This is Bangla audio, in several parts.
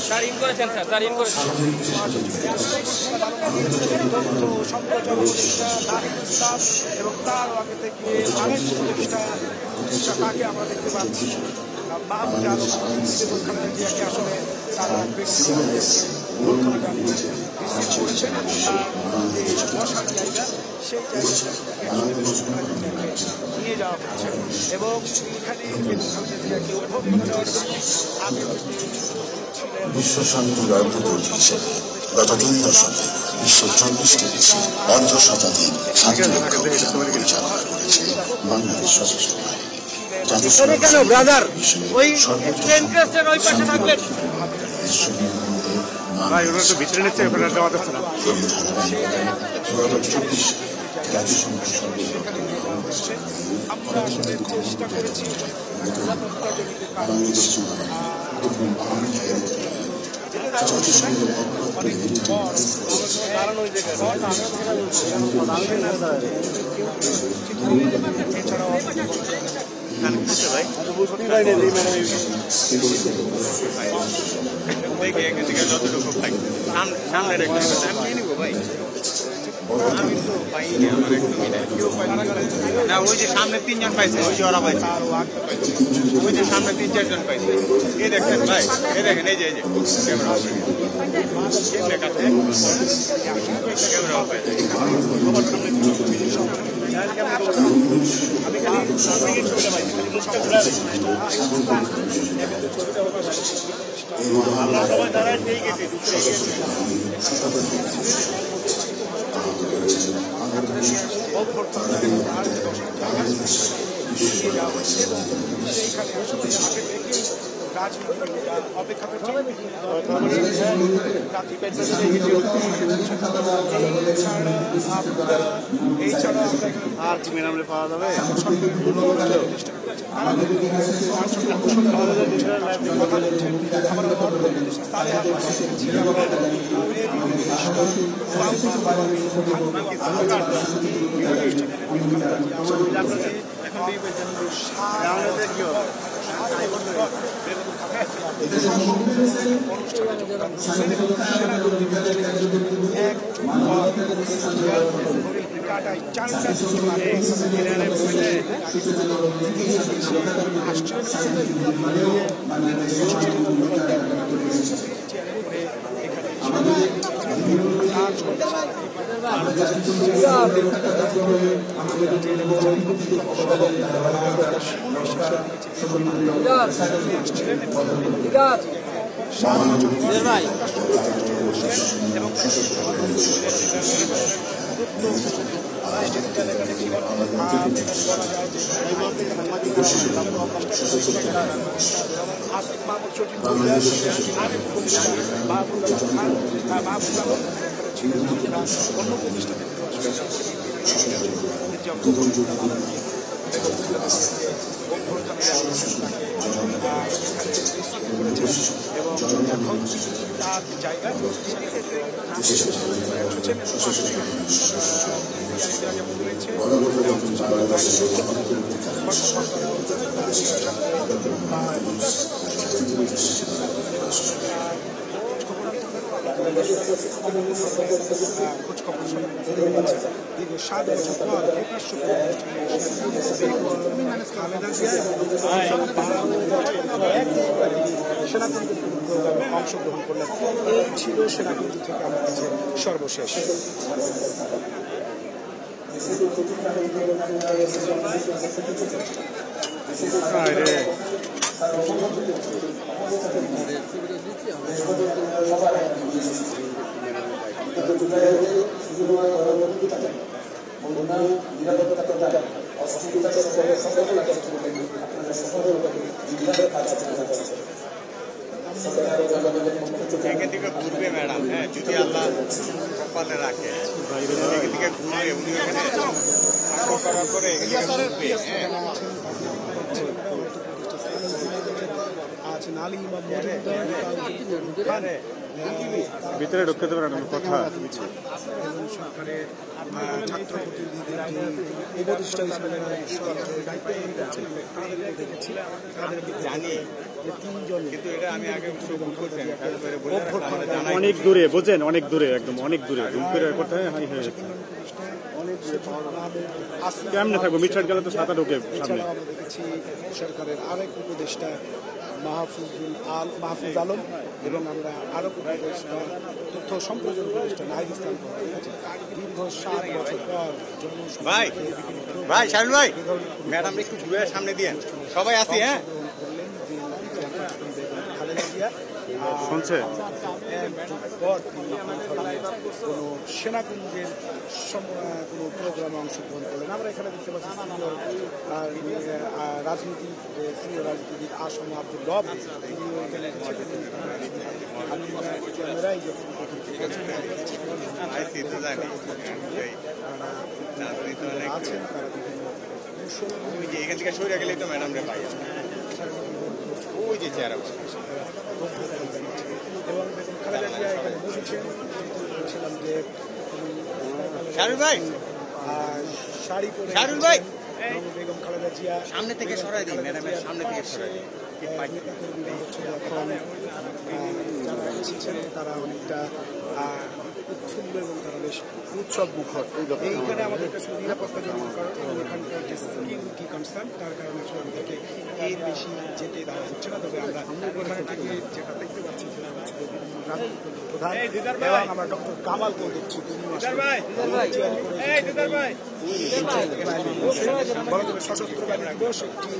স্যার ইন করেছেন স্যার, স্যার ইন করেছেন। তথ্য সম্প্রচার উপদেষ্টা নাহিদ ইসলাম এবং তার আগে থেকে আরেক উপদেষ্টা তাকে আমরা দেখতে পাচ্ছি মাহমুদ আলম বেগম খালেদা জিয়াকে আসলে তারা ব্যক্তিগতভাবে অভ্যর্থনা জানিয়েছেন, রিসিভ করেছেন এবং তার যে বসার জায়গা সেই জায়গাটাকে নিয়ে যাওয়া হচ্ছে এবং এখানে বেগম খালেদা জিয়াকে অভ্যর্থনা দেওয়ার জন্য আগে ছিলেন বিশ্ব শান্তির অগ্রদূত হিসেবে গত 2 দশকে বিশ্বের 40টি দেশে আন্তর্জাতিক শান্তি পরিচালনা করেছে বাংলাদেশ সশস্ত্র ভিতরে নিচ্ছে যাওয়া যাচ্ছে না। আমরা আসলে চেষ্টা করেছি না ওই যে সামনে 3 জন পাইছে, ওই যে ওরা পাইছে, ওই যে সামনে 3-4 জন পাইছে। এই দেখেন ভাই, এই দেখেন, এই যে ক্যামেরা সবাই দাঁড়ায় ঠিক আছে। অপেক্ষা করছি এছাড়া আর কি মেনামলে পাওয়া যাবে। কাটাই 4টা দীর্ঘ 7 বছর পর প্রকাশ্য খালেদা জিয়া সেনাকুঞ্জ প্রোগ্রামে অংশগ্রহণ করলেন। এই ছিল সেনাকুঞ্জ থেকে আমার কাছে সর্বশেষ। দিকে ঘুরবে ম্যাডাম, হ্যাঁ, যদি আল্লাহ কপালে রাখে দিকে ঘুরে উনি করার পরে ঘুরবে। আছেন আলী ইমাম মজুমদার, খান, ভিতরে ঢুকতে পারেন কথা এবং সরকারের ছাত্র প্রতিনিধিদের যে উপদেষ্টা হিসেবে সরকারের দায়িত্ব পালন করছেন তাদেরকে দেখেছি। তাদের জানি যে 3 জন কিন্তু এটা আমি আগে অনেক দূরে বোঝেন, অনেক দূরে, একদম অনেক দূরে করতে হয়। কেমনে থাকবো, মিটসাইড গেলে তো সাঁতা ঢোকে সামনে। এছাড়াও আমরা দেখেছি সরকারের আরেক উপদেষ্টা মাহফুজ আলম এবং আমরা আরো উপদেষ্টা তথ্য সম্প্রচার উপদেষ্টা নাহিদ ইসলাম দীর্ঘ 7 বছর পর ভাই ভাই শামিল ভাই ম্যাডাম একটু ঘুরে সামনে দিয়ে সবাই আসি। হ্যাঁ শুনছে পর তিনি কোনো সেনাকুঞ্জের কোনো প্রোগ্রামে অংশগ্রহণ করলেন। আমরা এখানে দেখতে পাচ্ছি সিনিয়র রাজনীতিবিদ আসম আব্দুল রব, তিনি ওইখানে ক্যামেরায় আছেন তারা বিভিন্ন এখান থেকে সরে গেলেই তো ম্যাডাম রে ভাই ওই যে চেয়ার এবং খালেদা জিয়া এখানে বসেছেন। বলছিলাম যে শামিল ভাই শাড়ি পরে শামিল ভাই বেগম খালেদা জিয়া সামনে থেকে সরাই দিই, ম্যাডামের সামনে থেকে সরাই দিই। এখন যারা এসেছেন তারা অনেকটা উৎফুল্ল এবং তারা বেশ উৎসব মুখর। এইখানে আমাদের কাছে নিরাপত্তা জন্য কারণ এখানকার যে সিকিউরিটি কনসার্ন তার কারণে আসলে আমাদেরকে এর বেশি যেতে দেওয়া হচ্ছে না। তবে আমরা ওখানে থেকে যেটা দেখতে পাচ্ছি সেটা হচ্ছে প্রধান এবং আমরা ডক্টর কামালকেও দেখছি, তিনি সশস্ত্র বাহিনী দিবস একটি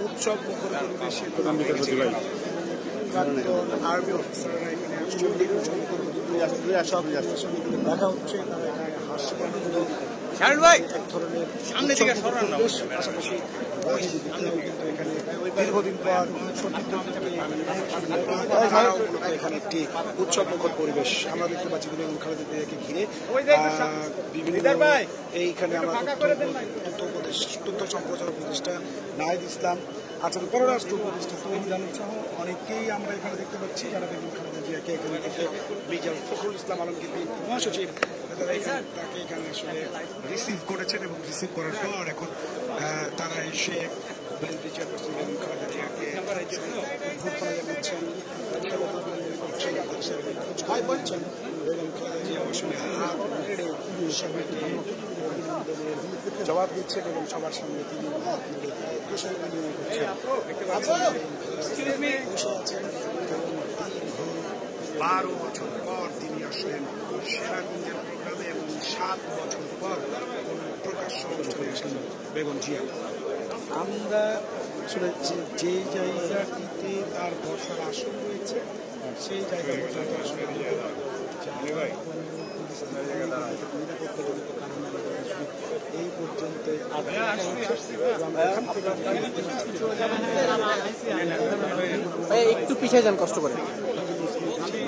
উৎসব মুখর পরিবেশে আর্মি অফিসাররা এখানে আসছে, দেখা হচ্ছে তারা এখানে হাসছে এক ধরনের সামনে থেকে সরান না। পাশাপাশি এখানে দীর্ঘদিন পর এখানে একটি উৎসব মুখর পরিবেশ আমরা দেখতে পাচ্ছি। বেগম খালেদা জিয়াকে ঘিরে বিভিন্ন এইখানে আমরা তথ্য সম্প্রচার উপদেষ্টা নাহিদ ইসলাম আছেন, পররাষ্ট্র উপদেষ্টা তৌহিদ আলম সহ অনেকেই আমরা এখানে দেখতে পাচ্ছি যারা বেগম খালেদা জিয়াকে এখানে থেকে মেজর ফখরুল ইসলাম আলমগীর বিএনপি মহাসচিব তাকে এখানে আসলে রিসিভ করেছেন এবং রিসিভ করার পর এখন তারা এসে বিএনপি চেয়ারপারসন বেগম খালেদা জিয়াকে অভ্যর্থনা জানাচ্ছেন, করছেন। বেগম খালেদা জিয়া আসলে হাত নেড়ে সবাইকে অভিনন্দনের জবাব দিচ্ছেন এবং সবার সামনে তিনি হাত নেড়ে কুশল বিনিময় করছেন। দেখতে পাচ্ছেন বসে আছেন এবং দীর্ঘ 12 বছর পর তিনি আসলেন সেনাকুঞ্জের প্রোগ্রামে এবং 7 বছর পর প্রকাশ্য অনুষ্ঠানে আসলেন বেগম জিয়া। আমরা আসলে যে জায়গাটিতে তার বসার আসন রয়েছে সেই জায়গা পর্যন্ত আসলে এই পর্যন্ত একটু পিছিয়ে যান, কষ্ট করে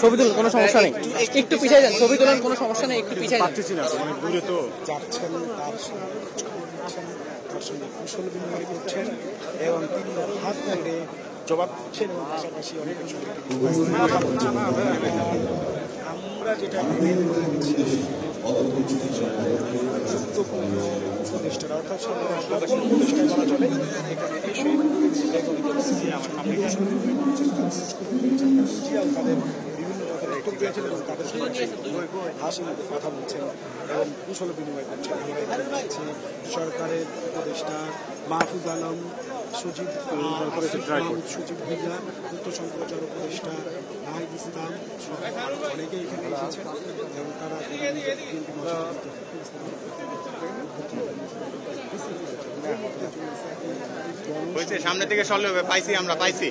ছবি তুলুন, কোনো সমস্যা নেই। একটু পিছিয়ে যান, ছবি তুলুন, কোনো সমস্যা নেই। একটু পিছিয়ে দূরে তো যাচ্ছেন, তার সঙ্গে খোঁজখবর নিচ্ছেন, তার সঙ্গে কুশল বিনিময় করছেন এবং তিনি হাত নেড়ে জবাব দিচ্ছেন এবং পাশাপাশি অনেকের সঙ্গে আমরা যেটা গুরুত্বপূর্ণ উপদেষ্টারা অর্থাৎ সকল উপদেষ্টা বলা চলে এখানে এসে তাদের বিভিন্ন কথা উত্তর দিয়েছেন এবং তাদের সঙ্গে হাসি মুখে কথা বলছেন এবং কুশল বিনিময় করছেন। আমরা এখানে পাচ্ছি সরকারের উপদেষ্টা মাহফুজ আলম, সচিব ভুইয়া, তথ্য সম্প্রচার উপদেষ্টা নাহিদ ইসলাম, অনেকেই এখানে এসেছেন এবং তারা সামনে থেকে সরলে হবে, পাইছি আমরা পাইছি।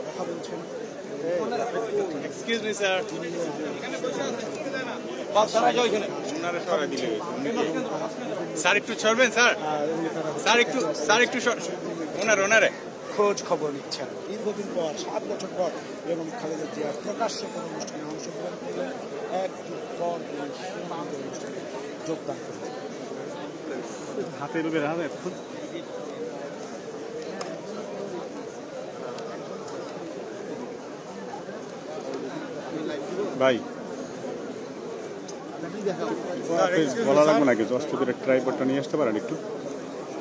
কথা বলছেন। এক্সকিউজ মি স্যার, স্যার একটু সরবেন স্যার, স্যার একটু ওনারে খোঁজ খবর নিচ্ছেন। দীর্ঘদিন পর 7 বছর পর বেগম খালেদা জিয়া প্রকাশ্য কোনো অনুষ্ঠানে অংশগ্রহণ করলেন, এক যুগ পর অনুষ্ঠানে যোগদান করলেন। হাতে রুবের হাতে ভাই বলা লাগবে না কিছু, অস্ত করে ট্রাইপডটা নিয়ে আসতে পারেন, একটু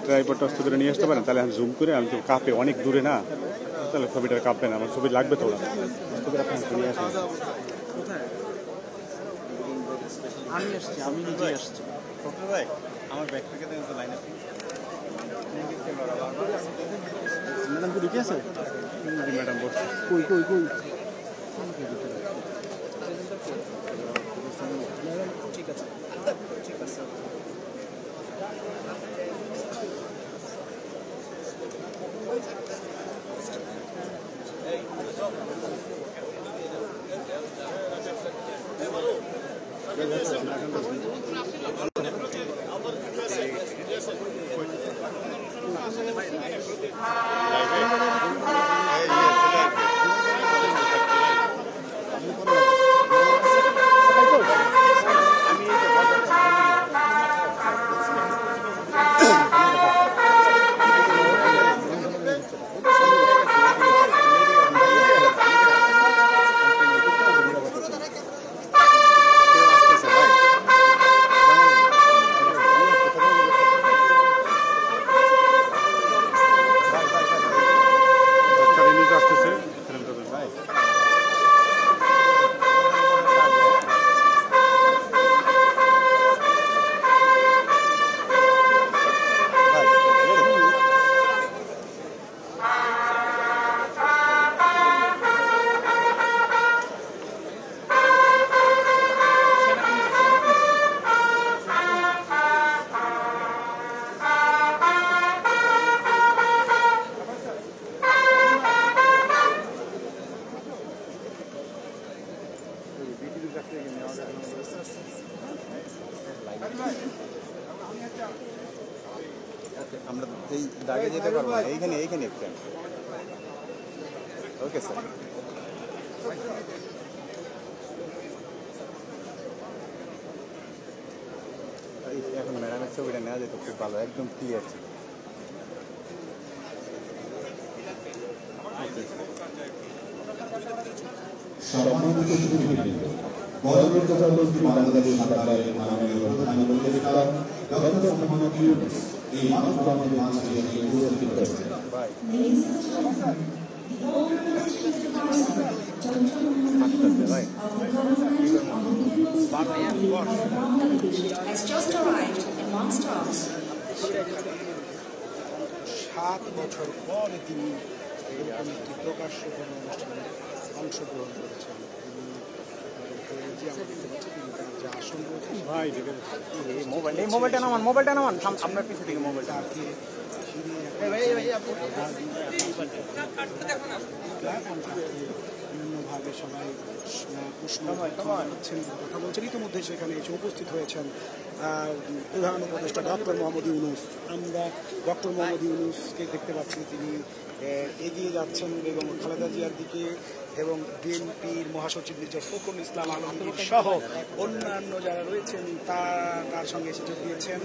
ট্রাইপডটা অস্ত করে নিয়ে আসতে পারেন, তাহলে আমি জুম করে আমি তো কাঁপে অনেক দূরে না, তাহলে ছবিটা কাঁপবে না, আমার ছবি লাগবে তো অস্ত করে আপনার নিয়ে আসেন। আমি আসছি, আমি নিজে আসছি। ভাই আমার ব্যাগ থেকে তো লাইন আছে ম্যাডাম কি ঢুকে আছে? ম্যাডাম বলছি কই কই কই? ঠিক আছে ঠিক আছে। আমরা এই দাগে যেতে পারবো না, এইখানে এইখানে একটা ওকে স্যার। এখন ম্যাডামের ছবিটা নেওয়া যেত খুব ভালো, একদম ক্লিয়ার ছিল। সম্মানিত সুধীবৃন্দ, গৌরবের প্রধানমন্ত্রী বাংলাদেশ সরকারের মাননীয় প্রধানমন্ত্রীর কারণ ডক্টর মোহাম্মদ ইউনূস এই মানববন্ধনের মাঝে উপস্থিত হয়েছেন। has just arrived in Monsters. 7 বছর পরে তিনি এরকম একটি প্রকাশ্য কোনো অনুষ্ঠানে অংশগ্রহণ করেছেন। তিনি আমরা দেখতে পাচ্ছি তিনি তার যে আসন রয়েছে ভাই ঠিক আছে, এই মোবাইলটা নামান, মোবাইলটা নামান, আপনার পিছু থেকে মোবাইলটা। তাকে বিভিন্নভাবে সবাই উষ্ণ কথা বলছেন। ইতিমধ্যে সেখানে এসে উপস্থিত হয়েছেন প্রধান উপদেষ্টা ডক্টর মোহাম্মদ ইউনূস। আমরা ডক্টর মোহাম্মদ ইউনূসকে দেখতে পাচ্ছি, তিনি এগিয়ে যাচ্ছেন বেগম খালেদা জিয়ার দিকে এবং বিএনপির মহাসচিব মির্জা ফখরুল ইসলাম আলমগীর সহ অন্যান্য যারা রয়েছেন তার সঙ্গে এসে যোগ দিয়েছেন।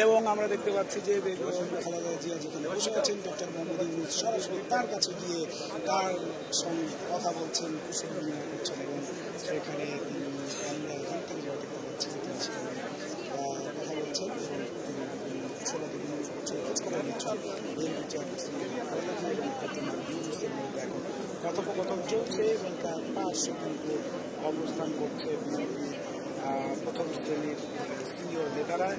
এবং আমরা দেখতে পাচ্ছি যে বেগম খালেদা জিয়া যেখানে বসে আছেন, ডক্টর মোহাম্মদ ইউনূস সরাসরি তার কাছে গিয়ে তার সঙ্গে কথা বলছেন, কুশল বিনিময় করছেন এবং সেখানে তিনি আমরা এখান থেকে যারা দেখতে পাচ্ছি যে তিনি সেখানে কথা বলছেন এবং তিনি বিভিন্ন কুশলাদি বিনিময় করছেন, খোঁজখবর নিচ্ছেন। বিএনপি চেয়ারপারসন খালেদা জিয়া এবং ডক্টর মোহাম্মদ ইউনূসের মধ্যে এখন কথোপকথন চলছে এবং তার পাশে কিন্তু অবস্থান করছে বিএনপির প্রথম শ্রেণীর সিনিয়র নেতারা।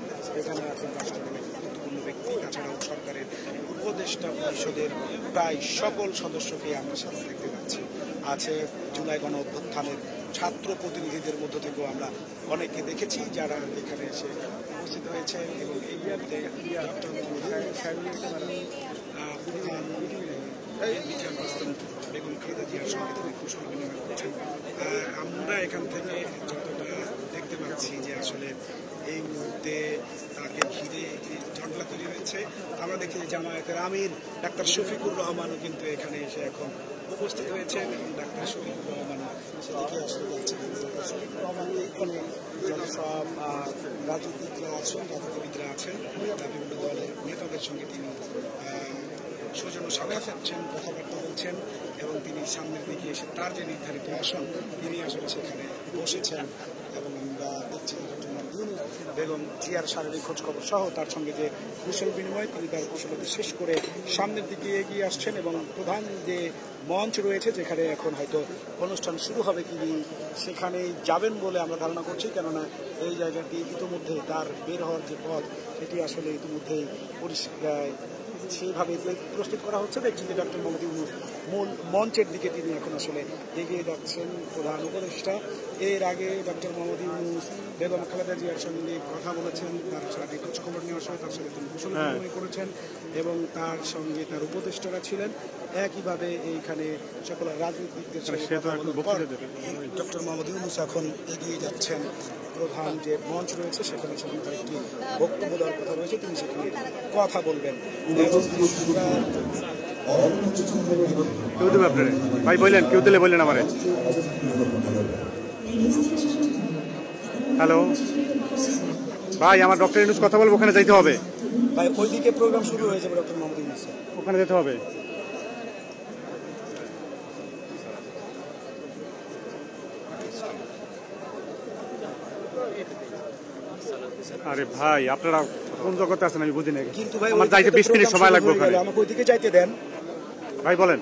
এখানে আছেন রাষ্ট্রপতির গুরুত্বপূর্ণ ব্যক্তি, তাছাড়াও সরকারের উপদেষ্টা পরিষদের প্রায় সকল সদস্যকে আমরা সাথে দেখতে পাচ্ছি। আছে জুলাই গণ অভ্যুত্থানের ছাত্র প্রতিনিধিদের মধ্য থেকেও আমরা অনেকে দেখেছি যারা এখানে এসে উপস্থিত হয়েছে এবং এই মুহূর্তে বেগম খালেদা জিয়ার সঙ্গে তিনি কুশল বিনিময় করছেন। আমরা এখান থেকে যতটা দেখতে পাচ্ছি যে আসলে এই মুহূর্তে তাকে ঘিরে জটলা তৈরি হয়েছে। আমরা দেখি যে জামায়াতের আমির ডাক্তার শফিকুর রহমানও কিন্তু এখানে এসে এখন উপস্থিত হয়েছেন এবং ডাক্তার শফিকুর রহমানও সেদিকে আসতে যাচ্ছেন। ডাক্তার শফিকুর রহমান এখানে যত সব রাজনীতিকরা আছেন, রাজনীতিবিদরা আছেন, বিভিন্ন দলের নেতাদের সঙ্গে তিনি সৌজন্য সাক্ষাৎ করছেন, কথাবার্তা বলছেন এবং তিনি সামনের দিকে এসে তার যে নির্ধারিত আসন তিনি আসলে সেখানে বসেছেন এবং আমরা দেখছি বেগম জিয়ার শারীরিক খোঁজখবর সহ তার সঙ্গে যে কুশল বিনিময় তিনি তার কুশলতা শেষ করে সামনের দিকে এগিয়ে আসছেন এবং প্রধান যে মঞ্চ রয়েছে যেখানে এখন হয়তো অনুষ্ঠান শুরু হবে তিনি সেখানেই যাবেন বলে আমরা ধারণা করছি, কেননা এই জায়গাটি ইতিমধ্যে তার বের হওয়ার যে পথ সেটি আসলে ইতিমধ্যেই পরিষ্কার সেইভাবে প্রস্তুত করা হচ্ছে। দেখছি যে ডক্টর মোহাম্মদ ইউনূস মূল মঞ্চের দিকে তিনি এখন আসলে এগিয়ে যাচ্ছেন প্রধান উপদেষ্টা। এর আগে ডক্টর মোহাম্মদ ইউনূস বেগম খালেদা জিয়ার সঙ্গে কথা বলেছেন, তার সাথে খোঁজখবর নেওয়ার সময় তার সাথে তিনি কুশল বিনিময় করেছেন এবং তার সঙ্গে তার উপদেষ্টারা ছিলেন। একইভাবে এইখানে সকল রাজনীতিকদের সঙ্গে ডক্টর মোহাম্মদ ইউনূস এখন এগিয়ে যাচ্ছেন প্রধান যে মঞ্চ রয়েছে সেখানে তার একটি বক্তব্য দেওয়ার কথা রয়েছে, তিনি সেখানে কথা বলবেন। কেউ দেবে আপনার ভাই বললেন, কেউ দিলে বললেন আমারে। হ্যালো ভাই, আমার ডক্টর ইউনূস কথা বলবো, ওখানে যাইতে হবে ভাই। ওইদিকে প্রোগ্রাম শুরু হয়ে যাবে ডক্টর মোহাম্মদ ইউনূস, ওখানে যেতে হবে। আরে ভাই আপনারা কোন জগতে আছেন আমি বুঝি না, কিন্তু ভাই আমার যাইতে 20 মিনিট সময় লাগবে ওখানে। আমাকে ওইদিকে যাইতে দেন ভাই বলেন।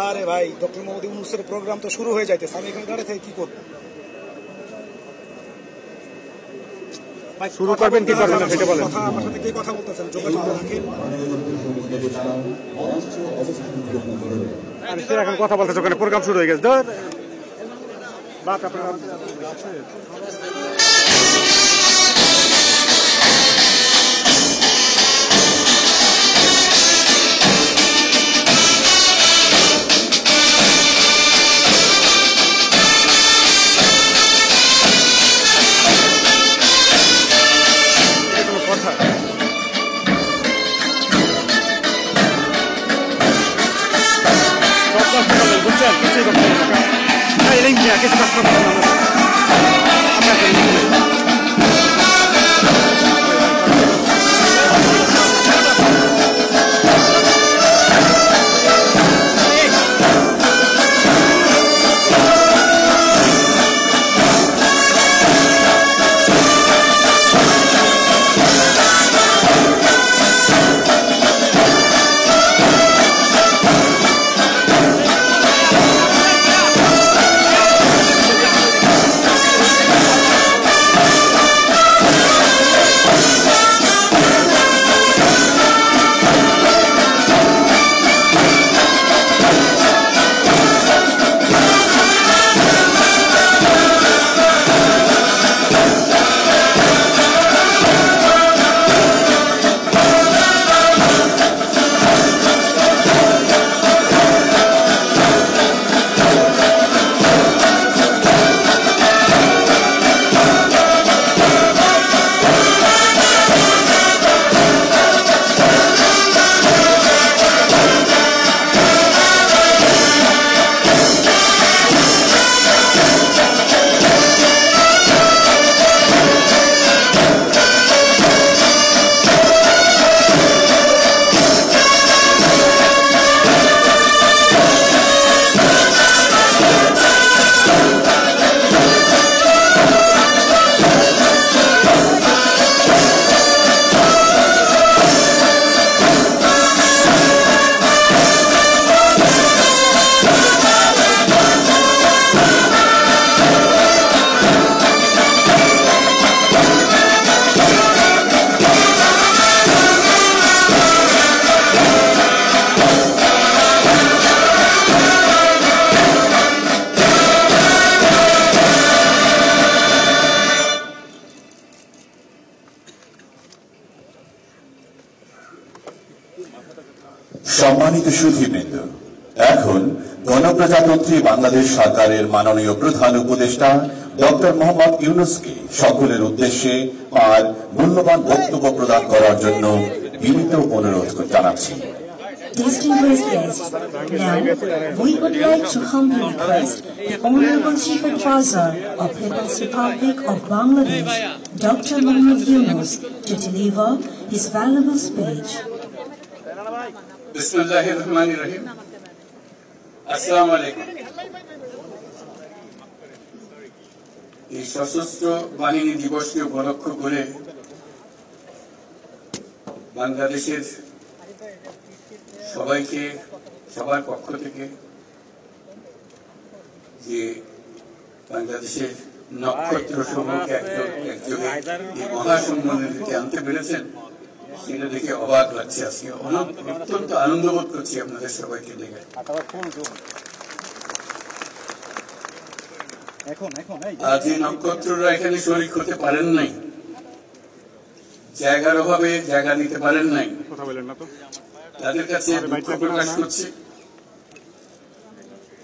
আরে ভাই ডক্টর মোহাম্মদ ইউনূসের প্রোগ্রাম তো শুরু হয়ে যাইতেছে, আমি এখানে দাঁড়িয়ে থেকে কি করব? শুরু করবেন কি করবেন না সেটা বলেন। আমার সাথে কে কথা বলতেছেন যোগাযোগ রাখেন। আরে সে এখন কথা বলতেছে, ওখানে প্রোগ্রাম শুরু হয়ে গেছে। ধর বাত আপনারা সম্মানিত সুধীবৃন্দ, এখন গণপ্রজাতন্ত্রী বাংলাদেশ সরকারের মাননীয় প্রধান উপদেষ্টা ডক্টর মোহাম্মদ ইউনূসকে সকলের উদ্দেশ্যে আর মূল্যবান বক্তব্য প্রদান করার জন্য বিনীত অনুরোধ জানাচ্ছি। Distinguished guests, now we would like to humbly request the Honorable Chief Advisor of People's Republic of Bangladesh, Dr. Mohammad Yunus, to deliver his valuable speech. बिस्मिल्लाहिर्रहमानिर्रहीम। अस्सलामु अलैकुम। এই সশস্ত্র বাহিনী দিবসকে উপলক্ষ করে বাংলাদেশের সবাইকে সবার পক্ষ থেকে যে বাংলাদেশের নক্ষত্র সমূহকে একযোগে এই মহাসম্মেলনীতে আনতে পেরেছেন সেটা দেখে অবাক লাগছে। আজকে অত্যন্ত আনন্দ বোধ করছি আপনাদের সবাইকে দেখে। আজ এই নক্ষত্ররা এখানে শরীক হতে পারেন নাই, জায়গার অভাবে জায়গা নিতে পারেন নাই, তাদের কাছে দুঃখ প্রকাশ করছি।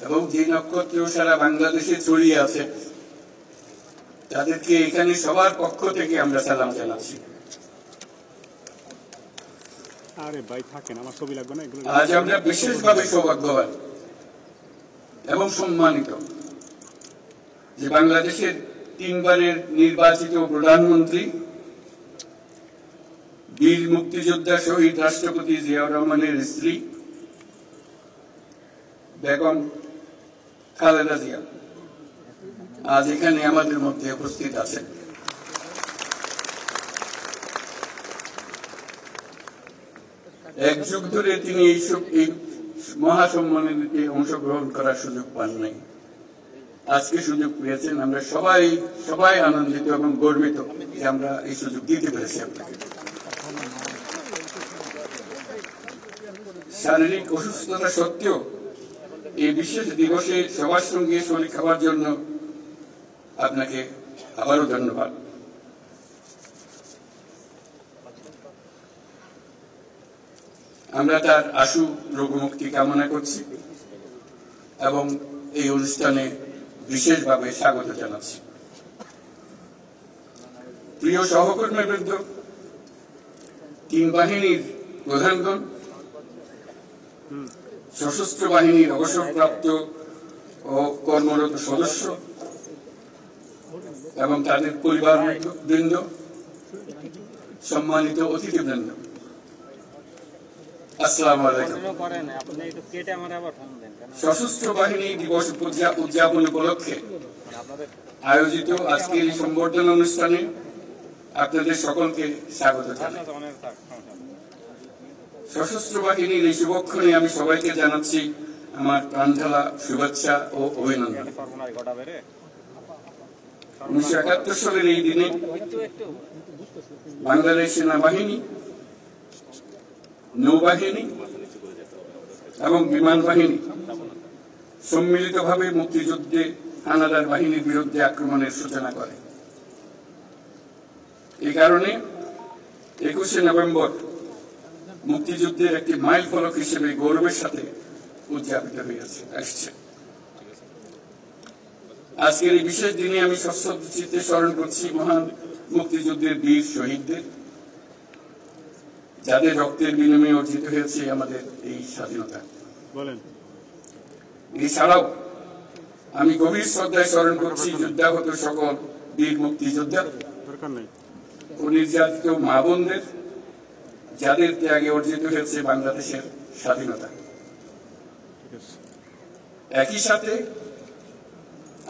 এবং যে নক্ষত্র সারা বাংলাদেশে ছড়িয়ে আছে তাদেরকে এখানে সবার পক্ষ থেকে আমরা সালাম জানাচ্ছি। আজ আমরা বিশেষভাবে সৌভাগ্যবান এবং সম্মানিত যে বাংলাদেশের 3 বারের নির্বাচিত প্রধানমন্ত্রী বীর মুক্তিযোদ্ধা শহীদ রাষ্ট্রপতি জিয়াউর রহমানের স্ত্রী বেগম খালেদা জিয়া আজ এখানে আমাদের মধ্যে উপস্থিত আছেন। এক যুগ ধরে তিনি এই মহাসম্মেলনীতে অংশগ্রহণ করার সুযোগ পান নাই, আজকে সুযোগ পেয়েছেন। আমরা সবাই আনন্দিত এবং গর্বিত যে আমরা এই সুযোগ দিতে পেরেছি আপনাকে। শারীরিক অসুস্থতা সত্ত্বেও এই বিশেষ দিবসে সবার সঙ্গে শরীর খাওয়ার জন্য আপনাকে আবারও ধন্যবাদ। আমরা তার আশু রোগমুক্তি কামনা করছি এবং এই অনুষ্ঠানে বিশেষভাবে স্বাগত জানাচ্ছি। প্রিয় সহকর্মীবৃন্দ, 3 বাহিনীর প্রধানগণ, সশস্ত্র বাহিনীর অবসরপ্রাপ্ত ও কর্মরত সদস্য এবং তাদের পরিবার বৃন্দ, সম্মানিত অতিথিবৃন্দ, আসসালামু আলাইকুম। সশস্ত্র বাহিনী দিবস উদযাপন উপলক্ষে আয়োজিত আজকের এই সংবর্ধনা অনুষ্ঠানে আপনাদের সকলকে স্বাগত জানাই। সশস্ত্র বাহিনীর এই শুভক্ষণে আমি সবাইকে জানাচ্ছি আমার প্রাণঢালা শুভেচ্ছা ও অভিনন্দন। 1971 সালের এই দিনে বাংলাদেশ সেনাবাহিনী, নৌবাহিনী এবং বিমান বাহিনী সম্মিলিতভাবে মুক্তিযুদ্ধে হানাদার বাহিনীর বিরুদ্ধে আক্রমণের সূচনা করে। এই কারণে 21শে নভেম্বর মুক্তিযুদ্ধের একটি মাইল ফলক হিসেবে গৌরবের সাথে উদযাপিত হয়ে আসছে। আজকের এই বিশেষ দিনে আমি সশ্রদ্ধ চিত্তে স্মরণ করছি মহান মুক্তিযুদ্ধের বীর শহীদদের, যাদের রক্তের বিনিময়ে অর্জিত হয়েছে আমাদের এই স্বাধীনতা। এছাড়াও আমি গভীর শ্রদ্ধায় স্মরণ করছি যুদ্ধাহত সকল বীর মুক্তিযোদ্ধা ও নির্যাতিত মা বোনদের, যাদের ত্যাগে অর্জিত হয়েছে বাংলাদেশের স্বাধীনতা। একই সাথে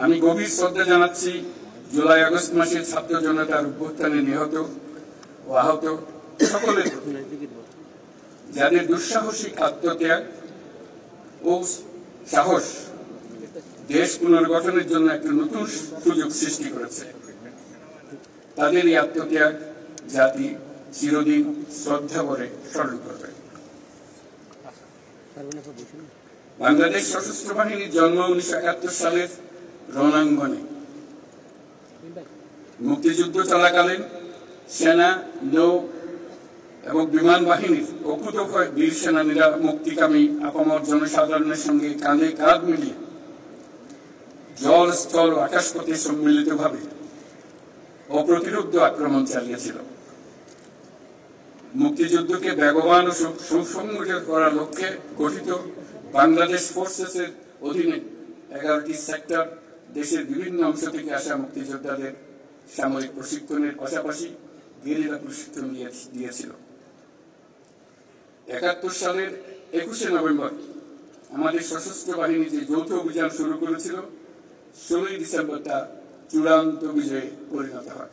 আমি গভীর শ্রদ্ধা জানাচ্ছি জুলাই আগস্ট মাসের ছাত্র জনতার অভ্যুত্থানে নিহত ও আহত সকলের, যাদের দুঃসাহসিক আত্মত্যাগ ও সাহস দেশ পুনর্গঠনের জন্য একটা নতুন সুযোগ সৃষ্টি করেছে। তাদের এই আত্মত্যাগ জাতি চিরদিন শ্রদ্ধা করে স্মরণ করবে। বাংলাদেশ সশস্ত্র বাহিনীর জন্ম 1971 সালের রণাঙ্গনে। মুক্তিযুদ্ধ চলাকালীন সেনা, নৌ এবং বিমান বাহিনীর অকুতোভয় বীর সেনানীরা মুক্তিকামী আপামর জনসাধারণের সঙ্গে কাঁধে কাঁধ মিলিয়ে জল, স্থল ও আকাশপথে সম্মিলিতভাবে অপ্রতিরোধ্য আক্রমণ চালিয়েছিল। মুক্তিযুদ্ধকে বেগবান ও সুসংগঠিত করার লক্ষ্যে গঠিত বাংলাদেশ ফোর্সেসের অধীনে 11টি সেক্টর দেশের বিভিন্ন অংশ থেকে আসা মুক্তিযোদ্ধাদের সামরিক প্রশিক্ষণের পাশাপাশি গেরিলা প্রশিক্ষণ দিয়েছিল। 71 সালের 21শে নভেম্বর আমাদের সশস্ত্র বাহিনী যে যৌথ অভিযান শুরু করেছিল, 16ই ডিসেম্বর তা চূড়ান্ত বিজয়ে পরিণত হয়।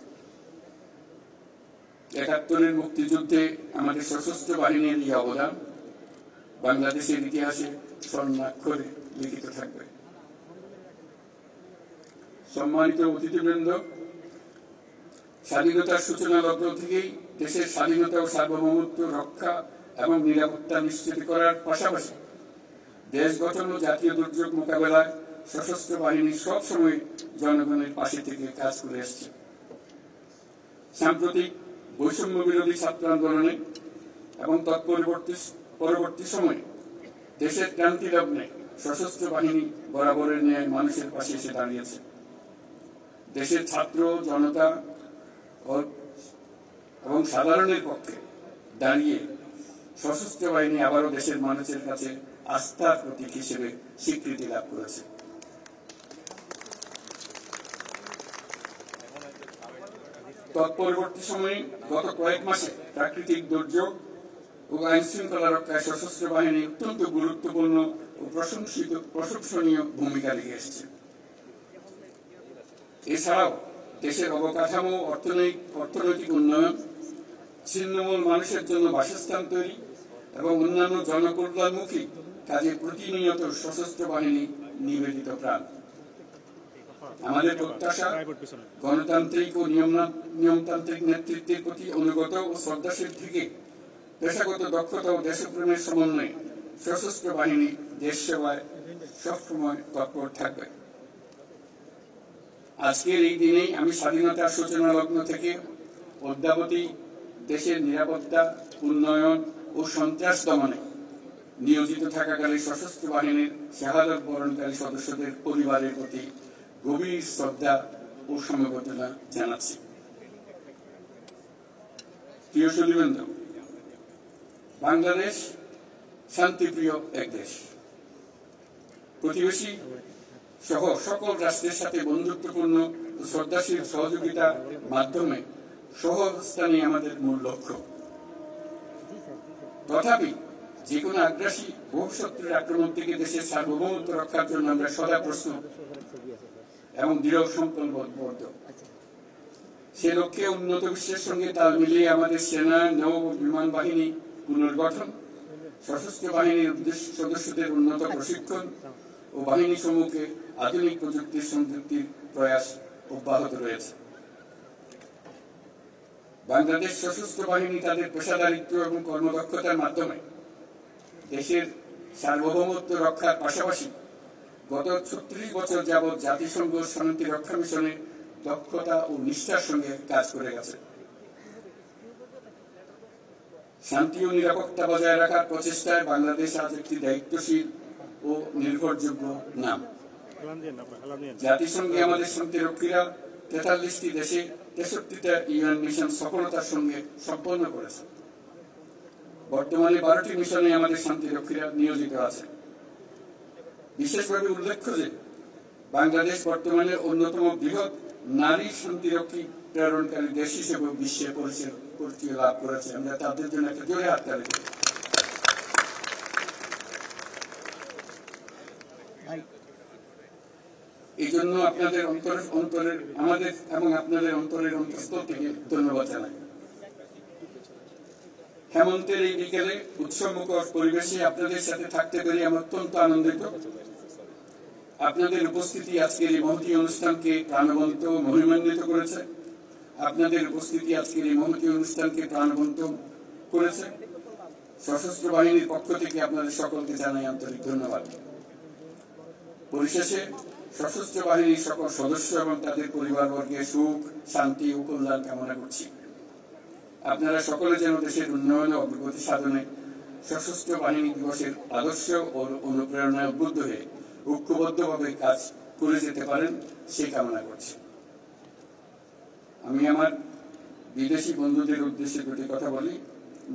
71-এর মুক্তিযুদ্ধে আমাদের সশস্ত্র বাহিনীর এই অবদান বাংলাদেশের ইতিহাসে স্বর্ণাক্ষরে লিখিত থাকবে। সম্মানিত অতিথিবৃন্দ, স্বাধীনতার সূচনা লগ্ন থেকেই দেশের স্বাধীনতা ও সার্বভৌমত্ব রক্ষা এবং নিরাপত্তা নিশ্চিত করার পাশাপাশি দেশ গঠন ও জাতীয় দুর্যোগ মোকাবেলায় সশস্ত্র বাহিনী সবসময় জনগণের পাশে থেকে কাজ করে আসছে। সাম্প্রতিক বৈষম্য বিরোধী ছাত্র আন্দোলনে এবং পরবর্তী সময়ে দেশের ক্রান্তি লগ্নে সশস্ত্র বাহিনী বরাবরের ন্যায় মানুষের পাশে এসে দাঁড়িয়েছে। দেশের ছাত্র জনতা এবং সাধারণের পক্ষে দাঁড়িয়ে সশস্ত্র বাহিনী আবারও দেশের মানুষের কাছে আস্থার প্রতীক হিসেবে স্বীকৃতি লাভ করেছে। তৎপরবর্তী সময়ে গত কয়েক মাসে প্রাকৃতিক দুর্যোগ ও আইন শৃঙ্খলা রক্ষায় সশস্ত্র বাহিনী অত্যন্ত গুরুত্বপূর্ণ ও প্রশংসনীয় ভূমিকা রেখে এসেছে। এছাড়াও দেশের অবকাঠামো, অর্থনৈতিক উন্নয়ন, ছিন্নমূল মানুষের জন্য বাসস্থান তৈরি এবং অন্যান্য জনকল্যাণমুখী কাজে প্রতিনিয়ত সশস্ত্র বাহিনী নিবেদিত প্রাণ। আমাদের প্রত্যাশা গণতান্ত্রিক ও নিয়মতান্ত্রিক নেতৃত্বের প্রতি অনুগত ও শ্রদ্ধাশীল থেকে পেশাগত দক্ষতা ও দেশপ্রেমের সমন্বয়ে সশস্ত্র বাহিনী দেশ সেবায় সবসময় তৎপর থাকবে। আজকের এই দিনেই আমি স্বাধীনতার সূচনা লগ্ন থেকে অদ্যাবধি দেশের নিরাপত্তা, উন্নয়ন ও সন্ত্রাস দমনে নিয়োজিত থাকাকালে সশস্ত্র বাহিনীর শাহাদাত বরণকারী সদস্যদের পরিবারের প্রতি গভীর শ্রদ্ধা ও সমবেদনা জানাচ্ছি। প্রিয় সুধীবৃন্দ, বাংলাদেশ শান্তিপ্রিয় এক দেশ। প্রতিবেশী সহ সকল রাষ্ট্রের সাথে বন্ধুত্বপূর্ণ ও শ্রদ্ধাশীল সহযোগিতার মাধ্যমে সহাবস্থানই আমাদের মূল লক্ষ্য। তথাপি যে কোনো আগ্রাসী বহুশত্রুর আক্রমণ থেকে দেশের সার্বভৌমত্ব রক্ষার জন্য আমরা সদা প্রস্তুত এবং দৃঢ় সংকল্পবদ্ধ। সে লক্ষ্যে উন্নত বিশ্বের সঙ্গে তাল মিলিয়ে আমাদের সেনা, নৌ বিমান বাহিনী পুনর্গঠন, সশস্ত্র বাহিনীর সদস্যদের উন্নত প্রশিক্ষণ ও বাহিনী সমূহকে আধুনিক প্রযুক্তির সংযুক্তির প্রয়াস অব্যাহত রয়েছে। বাংলাদেশ সশস্ত্র বাহিনী তাদের পেশাদারিত্ব এবং কর্মদক্ষতার মাধ্যমে দেশের সার্বভৌমত্ব রক্ষার পাশাপাশি গত 36 বছর যাবৎ জাতিসংঘ শান্তি রক্ষা মিশনে দক্ষতা ও নিষ্ঠার সঙ্গে কাজ করে গেছে। শান্তি ও নিরাপত্তা বজায় রাখার প্রচেষ্টায় বাংলাদেশ আজ একটি দায়িত্বশীল ও নির্ভরযোগ্য নাম। জাতিসংঘে আমাদের শান্তিরক্ষীরা 43টি দেশে 63টা ইউএন মিশন সফলতার সঙ্গে সম্পন্ন করেছে। বর্তমানে 12টি মিশনে আমাদের শান্তিরক্ষীরা নিয়োজিত আছে। বিশেষভাবে উল্লেখ্য যে বাংলাদেশ বর্তমানে অন্যতম বৃহৎ নারী শান্তিরক্ষী প্রেরণকারী দেশ হিসেবে বিশ্বে পরিচয় লাভ করেছে। আমরা তাদের জন্য একটা জোরে হাততালি দিই। এই জন্য আপনাদের অন্তরের আমাদের এবং আপনাদের অন্তরের অন্তঃস্থল থেকে ধন্যবাদ জানাই। হেমন্তের এই বিকেলে উৎসবমুখর পরিবেশে আপনাদের সাথে থাকতে পেরে আমি অত্যন্ত আনন্দিত। আপনাদের উপস্থিতি আজকের এই মহতী অনুষ্ঠানকে প্রাণবন্ত মহিমান্বিত করেছে। আপনাদের উপস্থিতি আজকের এই মহতী অনুষ্ঠানকে প্রাণবন্ত করেছে। সশস্ত্র বাহিনীর পক্ষ থেকে আপনাদের সকলকে জানাই আন্তরিক ধন্যবাদ। পরিশেষে সশস্ত্র বাহিনীর সকল সদস্য এবং তাদের পরিবারবর্গের সুখ, শান্তি ও কল্যাণ কামনা করছি। আপনারা সকলে যেন দেশের উন্নয়ন ও অগ্রগতি সাধনে সশস্ত্র বাহিনী দিবসের আদর্শ ও অনুপ্রেরণায় উদ্বুদ্ধ হয়ে ঐক্যবদ্ধভাবে কাজ করে যেতে পারেন সেই কামনা করছি। আমি আমার বিদেশি বন্ধুদের উদ্দেশ্যে দুটি কথা বলি।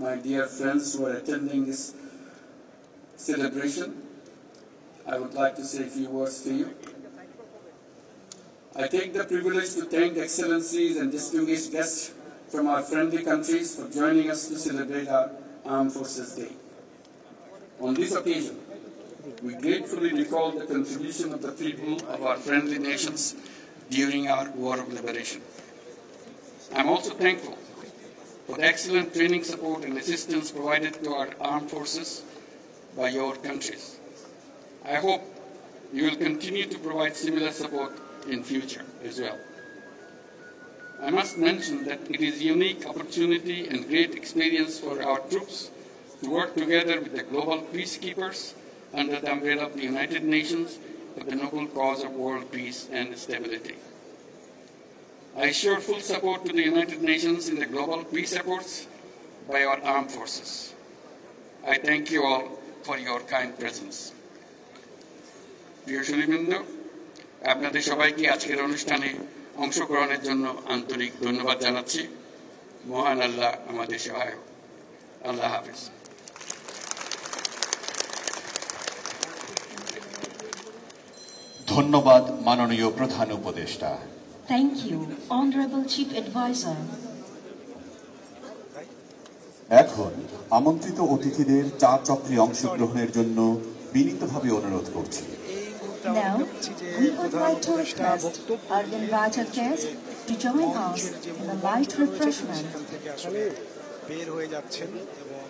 My dear friends who are attending this celebration, I would like to say a few words to you. I take the privilege to thank the excellencies and distinguished guests from our friendly countries for joining us to celebrate our Armed Forces Day. On this occasion, we gratefully recall the contribution of the people of our friendly nations during our War of Liberation. I'm also thankful for the excellent training support and assistance provided to our armed forces by your countries. I hope you will continue to provide similar support in future as well. I must mention that it is a unique opportunity and great experience for our troops to work together with the global peacekeepers under the umbrella of the United Nations for the noble cause of world peace and stability. I assure full support to the United Nations in the global peace efforts by our armed forces. I thank you all for your kind presence. প্রিয় সুধীবৃন্দ, আপনাদের সবাইকে আজকের অনুষ্ঠানে অংশগ্রহণের জন্য আন্তরিক ধন্যবাদ জানাচ্ছি। মহান আল্লাহ আমাদের সহায়ক। আল্লাহ হাফেজ। ধন্যবাদ মাননীয় প্রধান উপদেষ্টা। Thank you, Honorable Chief Advisor. এখন আমন্ত্রিত অতিথিদের চা চক্রে অংশগ্রহণের জন্য বিনীতভাবে অনুরোধ করছি। Now, we would like to request our invited guests to join us in a light refreshment. বের হয়ে যাচ্ছেন এবং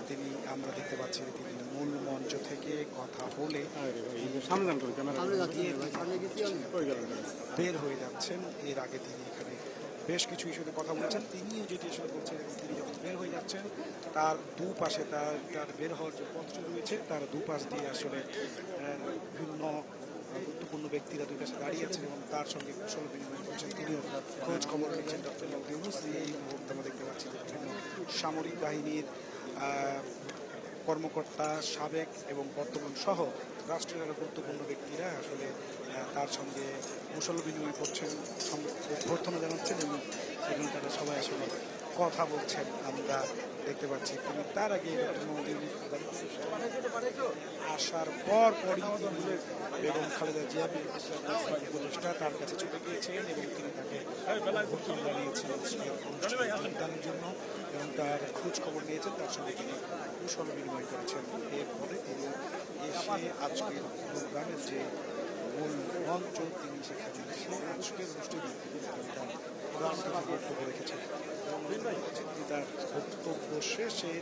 তিনি আমরা দেখতে পাচ্ছি তিনি মূল মঞ্চ থেকে কথা বলে বের হয়ে যাচ্ছেন। এর আগে তিনি এখানে বেশ কিছু ইস্যুতে কথা বলছেন, তিনিও যেটি আসলে বলছেন এবং তিনি যখন বের হয়ে যাচ্ছেন তার দুপাশে তার বের হওয়ার যে পথটি রয়েছে তার দুপাশ দিয়ে আসলে বিভিন্ন গুরুত্বপূর্ণ ব্যক্তিরা দুই পাশে দাঁড়িয়ে আছেন এবং তার সঙ্গে কুশল বিনিময় করছেন। তিনিও খোঁজ খবর নিচ্ছেন ডক্টর মোহাম্মদ ইউনূস। এই মুহূর্তে আমরা দেখতে পাচ্ছি যে বিভিন্ন সামরিক বাহিনীর কর্মকর্তা, সাবেক এবং বর্তমান সহ রাষ্ট্রের আরও গুরুত্বপূর্ণ ব্যক্তিরা আসলে তার সঙ্গে কুশল বিনিময় করছেন, অভ্যর্থনা জানাচ্ছেন এবং সেখানে তারা সবাই আসলে কথা বলছেন আমরা দেখতে পাচ্ছি। তিনি তার আগে ডক্টর মোহাম্মদ ইউনূস আসার পরই তিনি বেগম খালেদা জিয়া উপদেষ্টা তার কাছে চলে গিয়েছেন এবং তিনি তাকে অভ্যর্থনা জানিয়েছেন অনুষ্ঠানের জন্য এবং তার খোঁজ খবর নিয়েছেন, তার সঙ্গে তিনি কুশল বিনিময় করেছেন। এরপরে তিনি এসে আজকের প্রোগ্রামের যে মূল মঞ্চ তিনি সেখানে এসে আজকের অনুষ্ঠানে প্রধান বক্তব্য রেখেছেন এবং তিনি তার বক্তব্য শেষে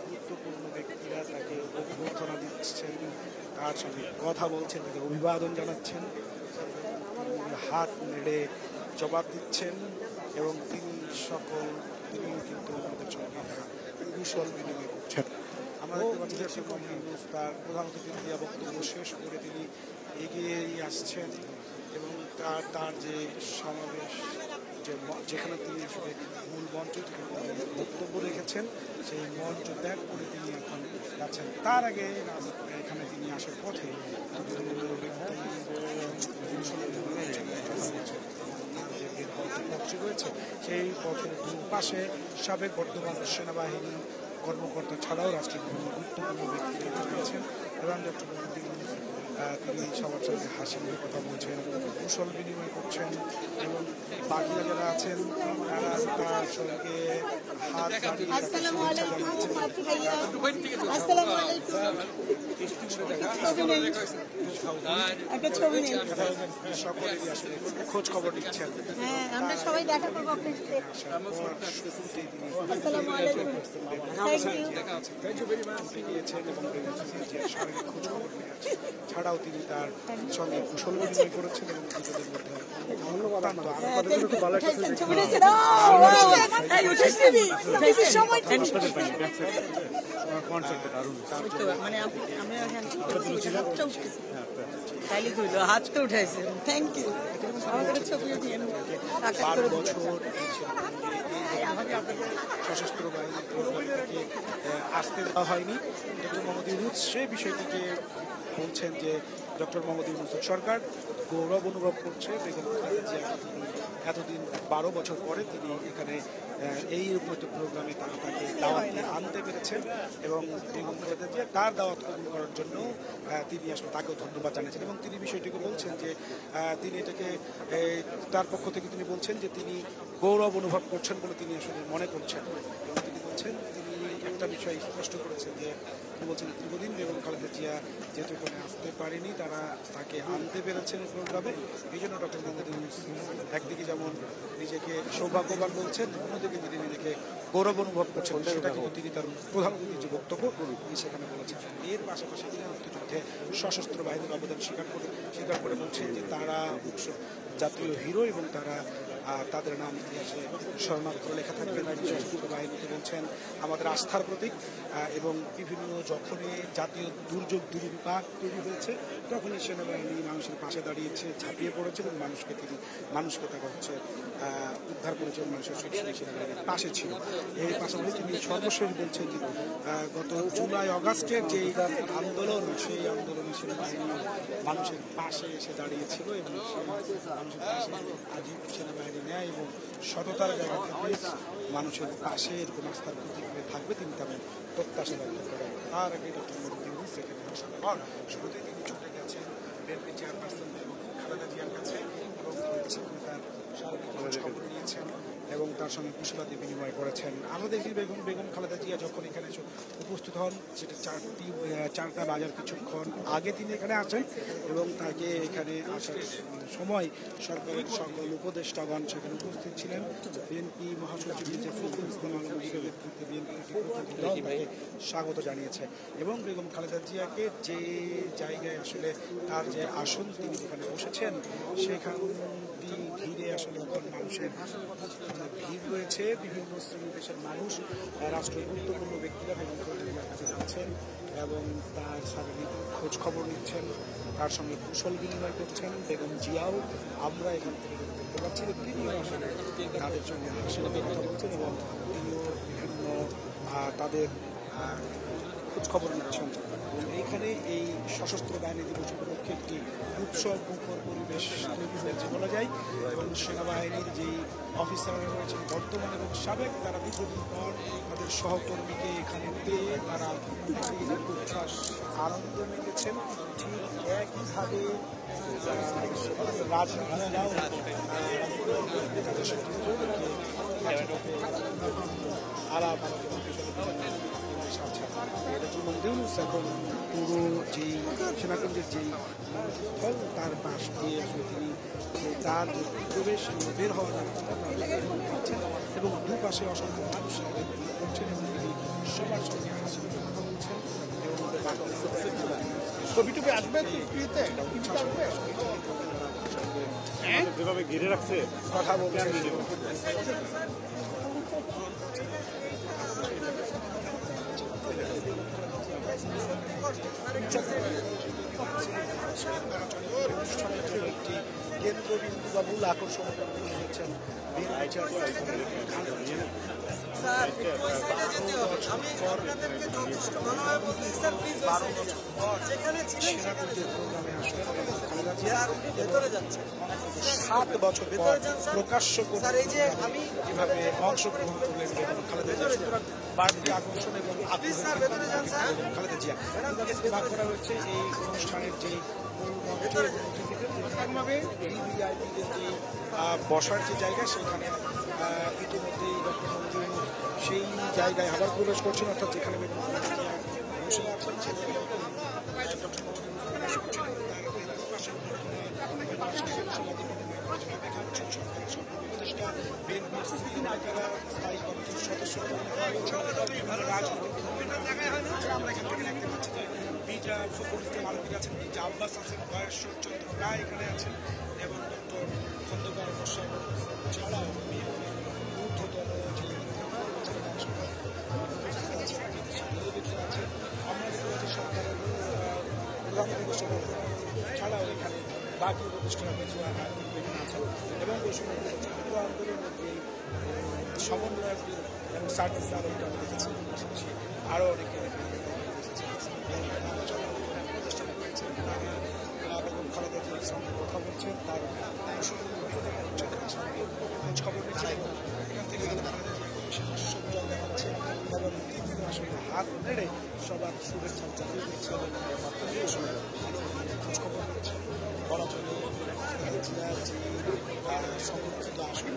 গুরুত্বপূর্ণ ব্যক্তিরা তাকে অভ্যর্থনা দিচ্ছেন, তার সঙ্গে কথা বলছেন, তাকে অভিবাদন জানাচ্ছেন, হাত নেড়ে জবাব দিচ্ছেন এবং তিনি কিন্তু আমাদের সঙ্গে কুশল বিনিময় করছেন। আমরা দেখতে পাচ্ছি যে তার প্রধান অতিথি দেওয়া বক্তব্য শেষ করে তিনি এগিয়েই আসছেন এবং তার যে সমাবেশ যেখানে তিনি আসলে মূল মঞ্চ থেকে বক্তব্য রেখেছেন সেই মঞ্চ ত্যাগ করে তিনি এখন যাচ্ছেন। তার আগে এখানে তিনি আসার পথে বিভিন্ন ব্যক্তি পথটি রয়েছে সেই পথের দুপাশে সাবেক বর্তমান সেনাবাহিনী কর্মকর্তা ছাড়াও রাষ্ট্রের বিভিন্ন গুরুত্বপূর্ণ ব্যক্তিরা রয়েছেন এবং ডক্টর মোহাম্মদ ইউনূস তিনি সবার সঙ্গে হাসি মুখে কথা বলছেন, কুশল বিনিময় করছেন এবং বাকিরা যারা আছেন তারা তার সঙ্গে হাত বাড়িয়ে সকলেরই আসলে খোঁজ খবর নিচ্ছেন। আমরা সবাই দেখা করবো ছাড়াও তিনি তার সঙ্গে কুশল বিনিময় করেছেন এবং নিজেদের মধ্যে হাতটা উঠাইছে। Thank you. আমাদের ছবি সশস্ত্র বাহিনী থেকে আসতে দেওয়া হয়নি। ডক্টর মোহাম্মদ ইউনূস সেই বিষয়টিকে বলছেন যে ডক্টর মোহাম্মদ ইউনূস সরকার গৌরব অনুভব করছে বেগম খালেদা জিয়াকে তিনি এতদিন 12 বছর পরে তিনি এখানে এইরকম একটা প্রোগ্রামে তাকে দাওয়াত দিয়ে আনতে পেরেছেন এবং বেগম খালেদা জিয়া তার দাওয়াত কবুল করার জন্য তিনি আসলে তাকেও ধন্যবাদ জানিয়েছেন এবং তিনি বিষয়টিকে বলছেন যে তিনি এটাকে তার পক্ষ থেকে তিনি বলছেন যে তিনি গৌরব অনুভব করছেন বলে তিনি আসলে মনে করছেন এবং তিনি বলছেন তিনি একটা বিষয় স্পষ্ট করেছেন যে তিনি বলছেন দীর্ঘদিন বেগম খালেদা জিয়া যেহেতু এখানে আসতে পারেনি তারা তাকে আনতে পেরেছেন এই প্রোগ্রামে এই জন্য ডক্টর মোহাম্মদ ইউনূস একদিকে যেমন নিজেকে সৌভাগ্যবান বলছেন অন্যদিকে তিনি নিজেকে গৌরব অনুভব করছেন সেটা কিন্তু তিনি তার প্রধান অতিথির যে বক্তব্য তিনি সেখানে বলেছেন। এর পাশাপাশি তিনি মুক্তিযুদ্ধে সশস্ত্র বাহিনীর অবদান স্বীকার করে বলছেন যে তারা জাতীয় হিরো এবং তারা তাদের নাম ইতিহাসে স্মরণাক্ষরে লেখা থাকবে। সশস্ত্র বাহিনীতে বলছেন আমাদের আস্থার প্রতীক এবং বিভিন্ন যখনই জাতীয় দুর্যোগ দুর্বিপাক তৈরি হয়েছে তখনই সেনাবাহিনী মানুষের পাশে দাঁড়িয়েছে, ঝাঁপিয়ে পড়েছে এবং মানুষকে তারা হচ্ছে উদ্ধার করেছে, মানুষের সবসময় সেনাবাহিনীর পাশে ছিল। এর পাশাপাশি তিনি সর্বশেষ বলছেন যে গত জুলাই অগাস্টের যে আন্দোলন সেই আন্দোলনে সেনাবাহিনী মানুষের পাশে এসে দাঁড়িয়েছিল এবং মানুষের পাশে আজীব সেনাবাহিনী নেয় এবং সততার জায়গা থেকে মানুষের পাশে এরকম আস্থার প্রতীক হয়ে থাকবে তিনি তেমন প্রত্যাশা ব্যক্ত করেন। তার আগে ডক্টর মোহাম্মদ ইউনূস সেখানে আসার পর শুরুতেই তিনি ছুটে গেছেন বিএনপি চেয়ারপারসন খালেদা জিয়ার কাছে এবং তিনি সেখানে তার শারীরিক খোঁজখবর নিয়েছেন এবং তার সঙ্গে কুশলাদি বিনিময় করেছেন। আমরা দেখি বেগম খালেদা জিয়া যখন এখানে উপস্থিত হন সেটা 4টা বাজার কিছুক্ষণ আগে তিনি এখানে আসেন এবং তাকে এখানে আসার সময় সরকারের সকল উপদেষ্টাগণ সেখানে উপস্থিত ছিলেন। বিএনপি মহাসচিব মির্জা ফখরুল ইসলাম আলমগীরের নেতৃত্বে বিএনপির প্রতিনিধি দল তাকে স্বাগত জানিয়েছে এবং বেগম খালেদা জিয়াকে যে জায়গায় আসলে তার যে আসন তিনি যেখানে বসেছেন সেখানটি ঘিরে আসলে এখন মানুষের ভিড় রয়েছে। বিভিন্ন শ্রেণী দেশের মানুষ রাষ্ট্রের গুরুত্বপূর্ণ ব্যক্তিরা বেগম খালেদা জিয়ার কাছে যাচ্ছেন এবং তার শারীরিক খোঁজ খবর নিচ্ছেন, তার সঙ্গে কুশল বিনিময় করছেন। বেগম জিয়াও আমরা এখান থেকে দেখতে পাচ্ছি যে তিনিও আসলে তাদের সঙ্গে হাসির কথা বলছেন এবং তিনিও বিভিন্ন তাদের খোঁজ খবর নিচ্ছেন এবং এইখানে এই সশস্ত্র বাহিনী দিবস উপলক্ষে একটি উৎসব মুখর পরিবেশ তৈরি হয়েছে বলা যায় এবং সেনাবাহিনীর যেই অফিসাররা রয়েছেন বর্তমান এবং সাবেক তারা দীর্ঘদিন পর তাদের সহকর্মীকে এখানে পেয়ে তারা উচ্ছ্বাস আনন্দ মিলেছেন। ঠিক একইভাবে রাজনীতিরাও তাদের সঙ্গে আলাপ ডক্টর মোহাম্মদ ইউনূস এখন পুরো যেই সেনাকেন্দ্রের যেই স্থল তার পাশ দিয়ে আসলে তিনি তার প্রবেশ বের হওয়ার পাচ্ছেন এবং দুপাশে অসংখ্য মানুষ করছেন এবং তিনি সবার সঙ্গে হাসি কথা বলছেন এবং ছবিটুকু আসবে যেভাবে ঘিরে রাখছে কথা বলছেন। একটি কেন্দ্রবিন্দু বা মূল আকর্ষণ হয়েছেন সাত বছর পর প্রকাশ্য এভাবে অংশগ্রহণ করলেন খালেদা জিয়া। সুতরাং বাড়তি আকর্ষণ এবং খালেদা জিয়া ভাগ করা হয়েছে এই অনুষ্ঠানের যে যে বসার যে জায়গা সেখানে ইতিমধ্যেই ডক্টর মোহাম্মদ ইউনূস সেই জায়গায় আবার প্রবেশ করছেন, অর্থাৎ যেখানে বেগম খালেদা জিয়া বসে আছেন সেখানে ডক্টর মোহাম্মদ ইউনূস প্রবেশ করছেন এবং তার দুপাশে উপদেষ্টা বিএনপির সিনিয়র নেতারা স্থায়ী কমিটির সদস্য রাজনৈতিক আমরা এখান থেকে দেখতে পাচ্ছি যে মির্জা ফখরুল ইসলাম আলমগীর আছেন, মির্জা আব্বাস আছেন, গয়েশ্বর চন্দ্র রায় এখানে আছেন এবং ডক্টর খন্দকার মোশাররফ হোসেন ছাড়াও ঊর্ধ্বতন যে আছেন আমরা দেখতে পাচ্ছি সরকারের প্রধান উপদেষ্টা ছাড়াও এখানে বাকি উপদেষ্টারা কিছু এখানে আছেন এবং বৈষম্য ছাত্র আন্দোলনের যে সমন্বয়ক এবং সার্ভিস আলোকে আমরা দেখেছি পাশাপাশি আরও অনেকে এখানে এসেছেন সঙ্গে কথা বলছেন, তার খোঁজ খবর নিচ্ছেন। এখান থেকে সব দেখাচ্ছে এবং তিনি আসলে হাত নেড়ে সবার শুভেচ্ছা জানিয়ে দিচ্ছেন, খোঁজ খবর নিচ্ছেন। বলা চলে সংরক্ষিত আসন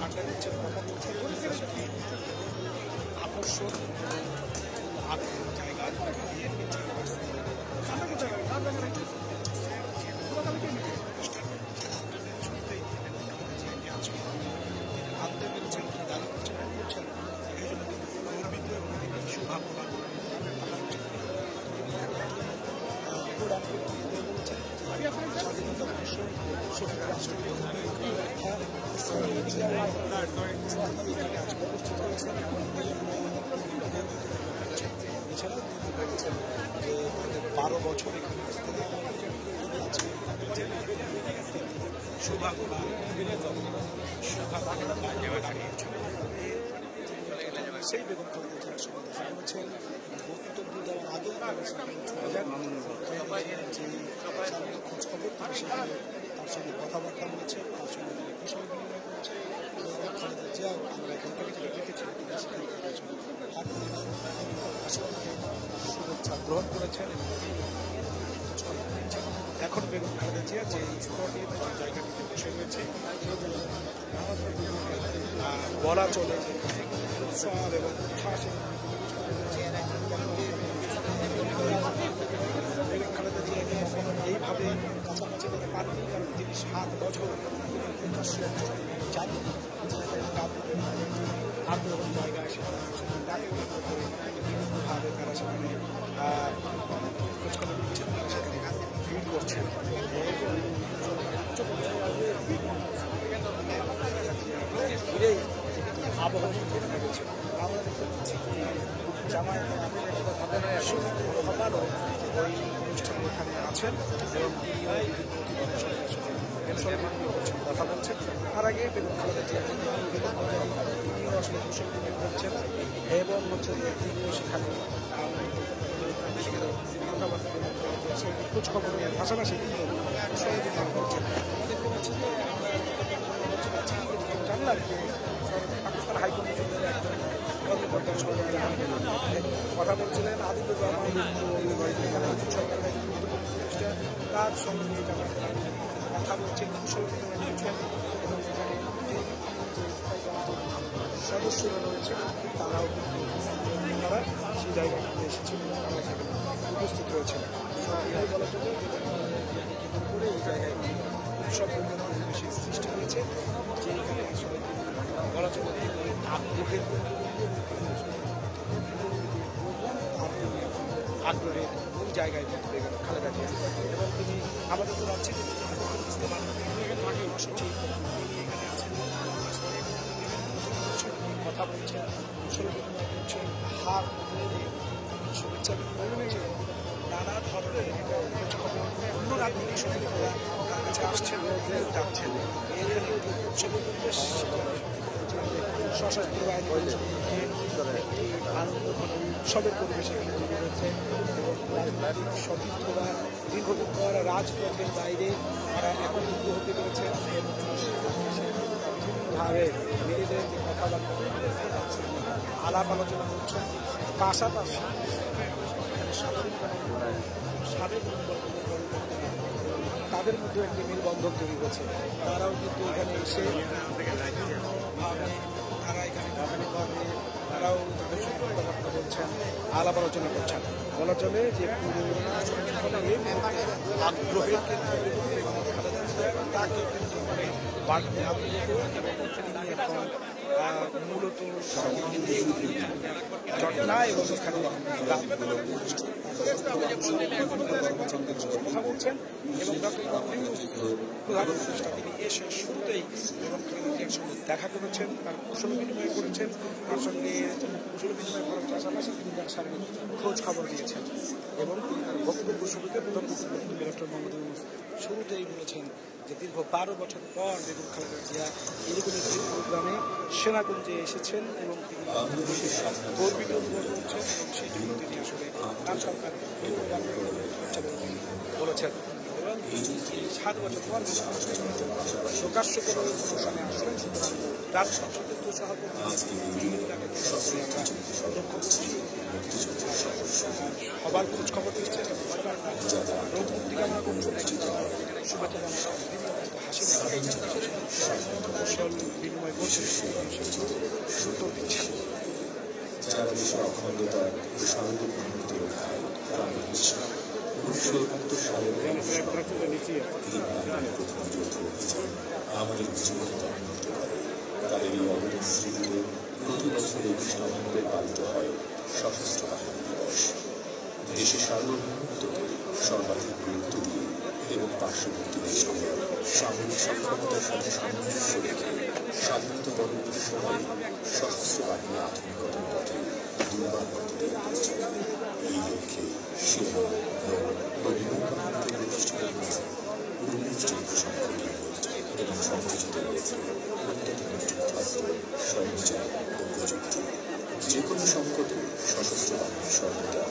আড্ডা দিচ্ছেন, কথা বলছেন, আকর্ষণ জায়গা আনতে পেরেছেন, দাবি করছেন, করছেন এই জন্য গর্বিত এবং সৌভাগ্যবান স্বাধীনতা বর্ষ শহীদ রাষ্ট্রপতি উপস্থিত হয়েছেন। এছাড়াও তিনি বলেছেন যে তাদের 12 বছর এখানে আসতে সৌভাগ্যবান সেই বেগম খালেদা জিয়ার সঙ্গে দেখা করেছেন। বক্তব্য দেওয়ার আগে চলে যান যে খোঁজ খবর তার সঙ্গে কথাবার্তা বলেছেন, তার সঙ্গে কুশল বিনিময় করেছেন। খালেদা জিয়াও আমরা এখান থেকে যেটা দেখেছি আসলকে শুভেচ্ছা গ্রহণ করেছেন এবং এখন বেগম খালেদা জিয়া যে স্তরে যে জায়গাটিতে বসে রয়েছে বলা চলে যে উৎসাহ এবং উচ্ছ্বাস বেগম খালেদা জিয়াকে কখনো এইভাবে কাছাকাছি করে পাননি, কারণ তিনি 7 বছর প্রকাশ্যে জানি আগ্রহ জায়গায় সেখানে বিভিন্নভাবে তারা সেখানে খোঁজখবর নিচ্ছেন, তারা সেখানে ভিড় করছেন। ঘিরেই একটি আবহাওয়া গেছে। আমরা দেখতে পাচ্ছি জামায়াতের রহমানও ওই অনুষ্ঠানে এখানে আছেন এবং তিনিও কথা বলছেন। তার আগে বেগম খালেদা জিয়া তিনিও আসলে কুশল বিনিময় করছেন এবং হচ্ছে যে তিনিও সেখানে কথাবার্তা খোঁজ খবর নেওয়ার পাশাপাশি তিনিও কুশল বিনিময় করছেন। দেখতে পাচ্ছি যে জানলাম যে পাকিস্তান হাইকমিশনের একজন কর্মকর্তার সঙ্গে কথা বলছিলেন আদিলুর রহমান, সরকারের তার সঙ্গে কথা বলছেন, কুশল বিনিময় করছেন এবং এখানে সদস্যরা রয়েছে তারাও কিন্তু তারা সেই জায়গাটিতে এসেছেন, তারা সেখানে উপস্থিত রয়েছেন। বলা চলে করে এই জায়গায় উৎসব পরিবেশের সৃষ্টি হয়েছে, যে এখানে আসলে বলা চলে তিনি আগ্রহের জায়গায় বেগম খালেদা জিয়া এবং তিনি আমাদের তো রাজ্যে সচিব তিনি এখানে আছেন, কথা বলছেন, কুশল বিনিময় করছেন, হাত মেরে শুভেচ্ছা বিনিময় করছেন, নানা ধরনের খোঁজ খবর অন্য রাজনৈতিক শক্তিরা তার কাছে আসছেন, যাচ্ছেন। এখানে একটি উৎসবের পরিবেশ, সশস্ত্র বাহিনী একটি আনন্দ উৎসবের পরিবেশ এখানে তৈরি হয়েছে এবং রাজনৈতিক সতীর্থরা দীর্ঘদিন পর রাজপথের বাইরে তারা একত্রিত হতে পেরেছেন এবং বিভিন্নভাবে নিজেদের যে কথাবার্তা আলাপ আলোচনা করছেন। পাশাপাশি সাবেক তাদের মধ্যে একটি মেলবন্ধন তৈরি হয়েছে, তারাও কিন্তু এখানে এসে বিভিন্নভাবে তারা এখানে বিভিন্নভাবে তারাও তাদের সঙ্গে কথাবার্তা বলছেন, আলাপ আলোচনা করছেন। বলা চলে যে পুরো আগ্রহের কেন্দ্র তাকে কিন্তু বাড়তে আগ্রহ এবং তিনি এখন মূলত চট্টলা এবং এখানে কথা বলছেন এবং ডক্টর প্রধান উপদেষ্টা তিনি এসে শুরুতেই এবং খালেদার সঙ্গে দেখা করেছেন, তার কুশল বিনিময় করেছেন, তার সঙ্গে কুশল বিনিময় করার পাশাপাশি তিনি তার শারীরিক খোঁজ খবর দিয়েছেন এবং তিনি তার বক্তব্য শুরুতে প্রধানমন্ত্রী ডক্টর মোহাম্মদ ইউনূস শুরুতেই বলেছেন যে দীর্ঘ 12 বছর পর বেগম খালেদা জিয়া এরকম একটি প্রোগ্রামে সেনাকুঞ্জে এসেছেন এবং তিনি গর্বিত অনুভব করছেন এবং সেই জন্য তিনি আসলে তার সরকার বলেছেন এবং এই 7 বছর পর প্রকাশ্য করে অনুষ্ঠানে আসলেন। সুতরাং তার সংসদের লক্ষ্য করছি সবার খোঁজ খবর দিচ্ছেন এবং মুক্তি কামনা করছেন, শুভেচ্ছা হাসি কৌশল বিনিময় করছেন, উত্তর দিচ্ছেন। যারা দেশের অখণ্ডতা ও সার্বভৌমত্ব রক্ষায় প্রাণ দিচ্ছেন। 1971 সালের আমাদের জীবন দখল করতে পারে। তাদের এই অবদান স্মৃতিতে প্রতি বছর 21 নভেম্বর পালিত হয় সশস্ত্র বাহিনী দিবস। দেশের সার্বভৌমত্বকে সর্বাধিক গুরুত্ব দিয়ে এবং পার্শ্ববর্তী দেশকে সামরিক সক্ষমতার সাথে সামঞ্জস্য রেখে স্বাধীনতা পরবর্তী সময়ে সশস্ত্র বাহিনী আধুনিকতার পথে দুর্বার পথে দিয়েছে। এই লক্ষ্যে সেনা ও বিমান প্রতিষ্ঠিত হয়েছে, উন্মুক্ত সংগঠন এবং সংযোজিত হয়েছে অত্যাধুনিক যুদ্ধাস্ত্র, সরঞ্জাম ও প্রযুক্তি। যে কোনো সংকটে সশস্ত্র বাহিনী সর্বদা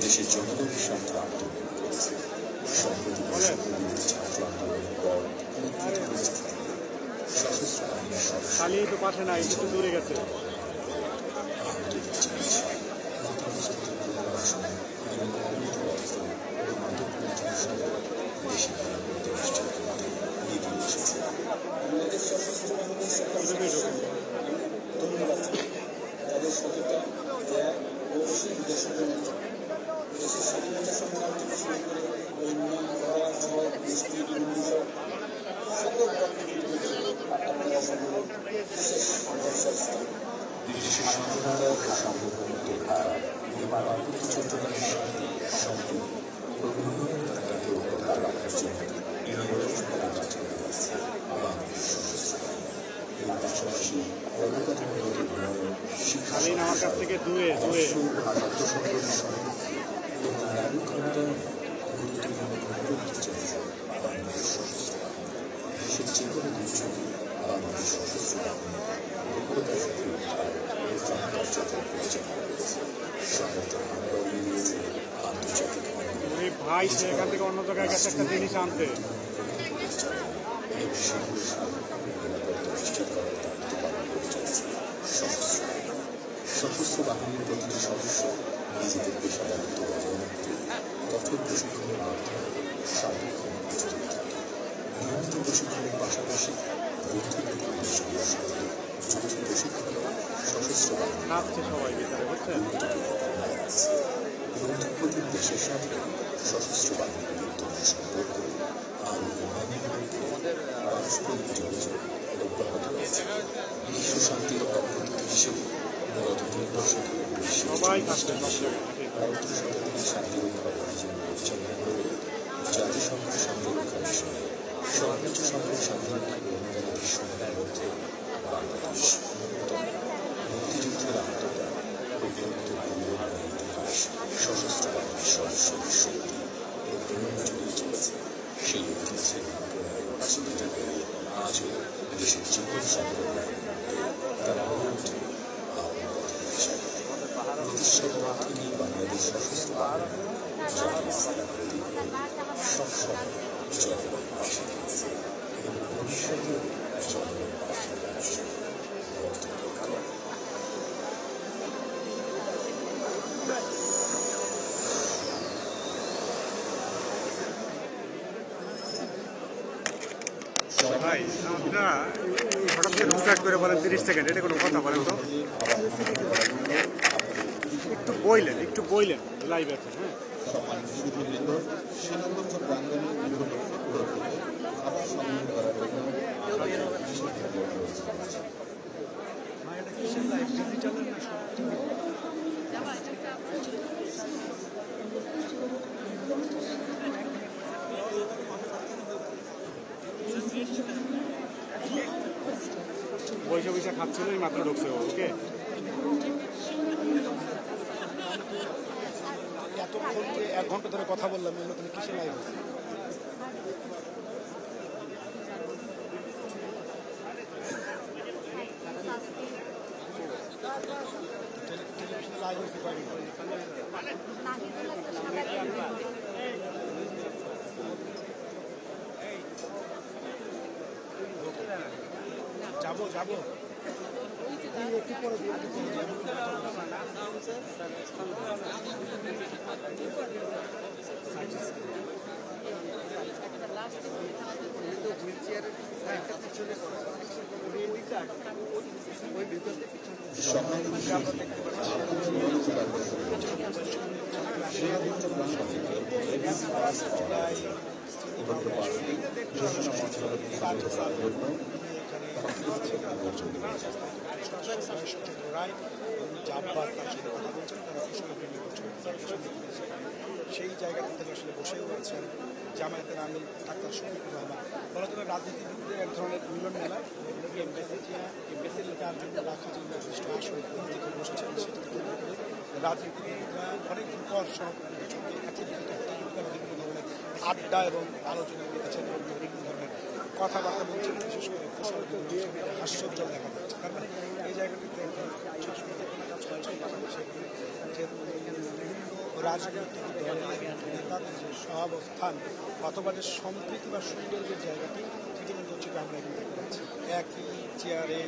দেশের জনগণের স্বার্থে আন্দোলন করেছে। সম্প্রতি ছাত্র আন্দোলনের পর সশস্ত্র বাহিনীর চালিয়ে তো পাশে নাই, একটু দূরে গেছে। তাদের সততা, ত্যাগ ও অসীম দেশপ্রেমিক দেশের স্বাধীনতা সংগ্রাম থেকে শুরু করে বন্যা, খরা, ঝড়, বৃষ্টি, দুর্বিষহ সকল দেশের স্বাধীনতা ও সার্বভৌমত্ব রক্ষা এবং পার্বত্য চট্টগ্রামের শান্তি, সম্প্রীতি ও উন্নয়ন তাকে উপকার রাখার জন্য নিরন্তরভাবে কাজ করে যাচ্ছে বাংলাদেশ সশস্ত্র বাহিনী। এর পাশাপাশি অবকাঠামোগত উন্নয়ন, শিক্ষা, আত্মসংগঠন সমৃদ্ধি এবং নারী ক্ষমতায়ন গুরুত্বপূর্ণ ভূমিকা রাখতে চলেছে বাংলাদেশ সশস্ত্র বাহিনী। দেশের যে কোনো দুর্যোগে বাংলাদেশ সশস্ত্র বাহিনী দক্ষতার সাথে উদ্ধার ও ত্রাণ কার্যক্রম পরিচালনা করেছে। সহায়তা হামলা দিয়েছে আন্তর্জাতিক ভাই সেখান থেকে অন্য জায়গায় গেছে একটা জিনিস আনতে নিশ্চিত করার দায়িত্ব পালন করে চলেছে সশস্ত্র বাহিনী। সশস্ত্র বাহিনীর প্রতিটি সদস্য নিজেদের পেশাদারিত্ব বজায় রাখতে কঠোর প্রশিক্ষণের মাধ্যমে সার্বিক ক্ষমতা তৈরি থাকে। নিয়মিত প্রশিক্ষণের পাশাপাশি বন্ধুদের দেশগুলোর সাথে যৌথ প্রশিক্ষণে সশস্ত্র বাহিনী প্রতিটি দেশের সাথে সশস্ত্র বাহিনীর গুরুত্বপূর্ণ সম্পর্ক আরও পারস্পরিক যোগাযোগ অব্যাহত রয়েছে। বিশ্ব শান্তির অগ্রদূত হিসেবে গত 3 দশকে শান্তিরক্ষা অভিযান পরিচালনা করে জাতিসংঘ শান্তিরক্ষা মিশনে সর্বোচ্চ সংখ্যক শান্তিরক্ষী কর্মীদের সংখ্যার মধ্যে বাংলাদেশ অন্যতম। মুক্তিযুদ্ধের আত্মত্যাগ ও বীরত্বের গৌরবময় ইতিহাস, সশস্ত্র বাহিনীর সদস্যদের শক্তি ও প্রণয় জড়িয়ে চলেছে। সেই ঐতিহ্যের আশীর্বাদ করে আজও দেশের জীবন সাধারণ তারা হয়ে ওঠে আওয়ামী পথের হিসাবে। প্রতিষ্ঠার পর থেকেই বাংলাদেশ সশস্ত্র বাহিনী জাতীয় স্থানান্তরিত সবসময় জনগণের পাশে গিয়েছে এবং ভবিষ্যতেও জনগণের পাশে আসছে। ভাই আপনারা হঠাৎ করে রুস্টার্ট করে বলেন 30 সেকেন্ড, এটা কোনো কথা বলেন তো? একটু বইলেন লাইভ আছে। হ্যাঁ এটা কিসের লাইভ ডিজিটালের না সব টিভি বৈশা বৈশা খাচ্ছিল এই মাত্র ঢুকছে ওকে এতক্ষণ যে 1 ঘন্টা ধরে কথা বললাম এগুলো তাহলে কিসের লাইভ আছে টেলিভিশনে লাইভ হয়েছে পারি যাবো যাবো একটু পরে সেই জায়গাতে থেকে আসলে বসেও আছেন জামায়াতের আমি ডাক্তার শফিকুর রহমান বলা চলে রাজনীতিবিদদের এক ধরনের মিলন মেলা তার জন্য রাখা যে নির্দিষ্ট আসন যেখানে বসেছেন রাজনীতিবিদরা অনেকদিন পর সহকর্মীদের সঙ্গে একত্রিত হতে বিভিন্ন ধরনের আড্ডা এবং আলোচনায় মেতেছেন এবং বিভিন্ন ধরনের কথাবার্তা বলছেন বিশেষ করে হাস্যোজ্জ্বল দেখা যাচ্ছে তার মানে এই জায়গাটিতে সাংস্কৃতিক কাজ করছেন পাশাপাশি যে বিভিন্ন রাজনৈতিক দলের নেতাদের যে সহাবস্থান অথবা যে সম্প্রীতি বা সৌন্দর্যের জায়গাটি সেটি কিন্তু হচ্ছে আমরা এখানে দেখতে পাচ্ছি একই চেয়ারে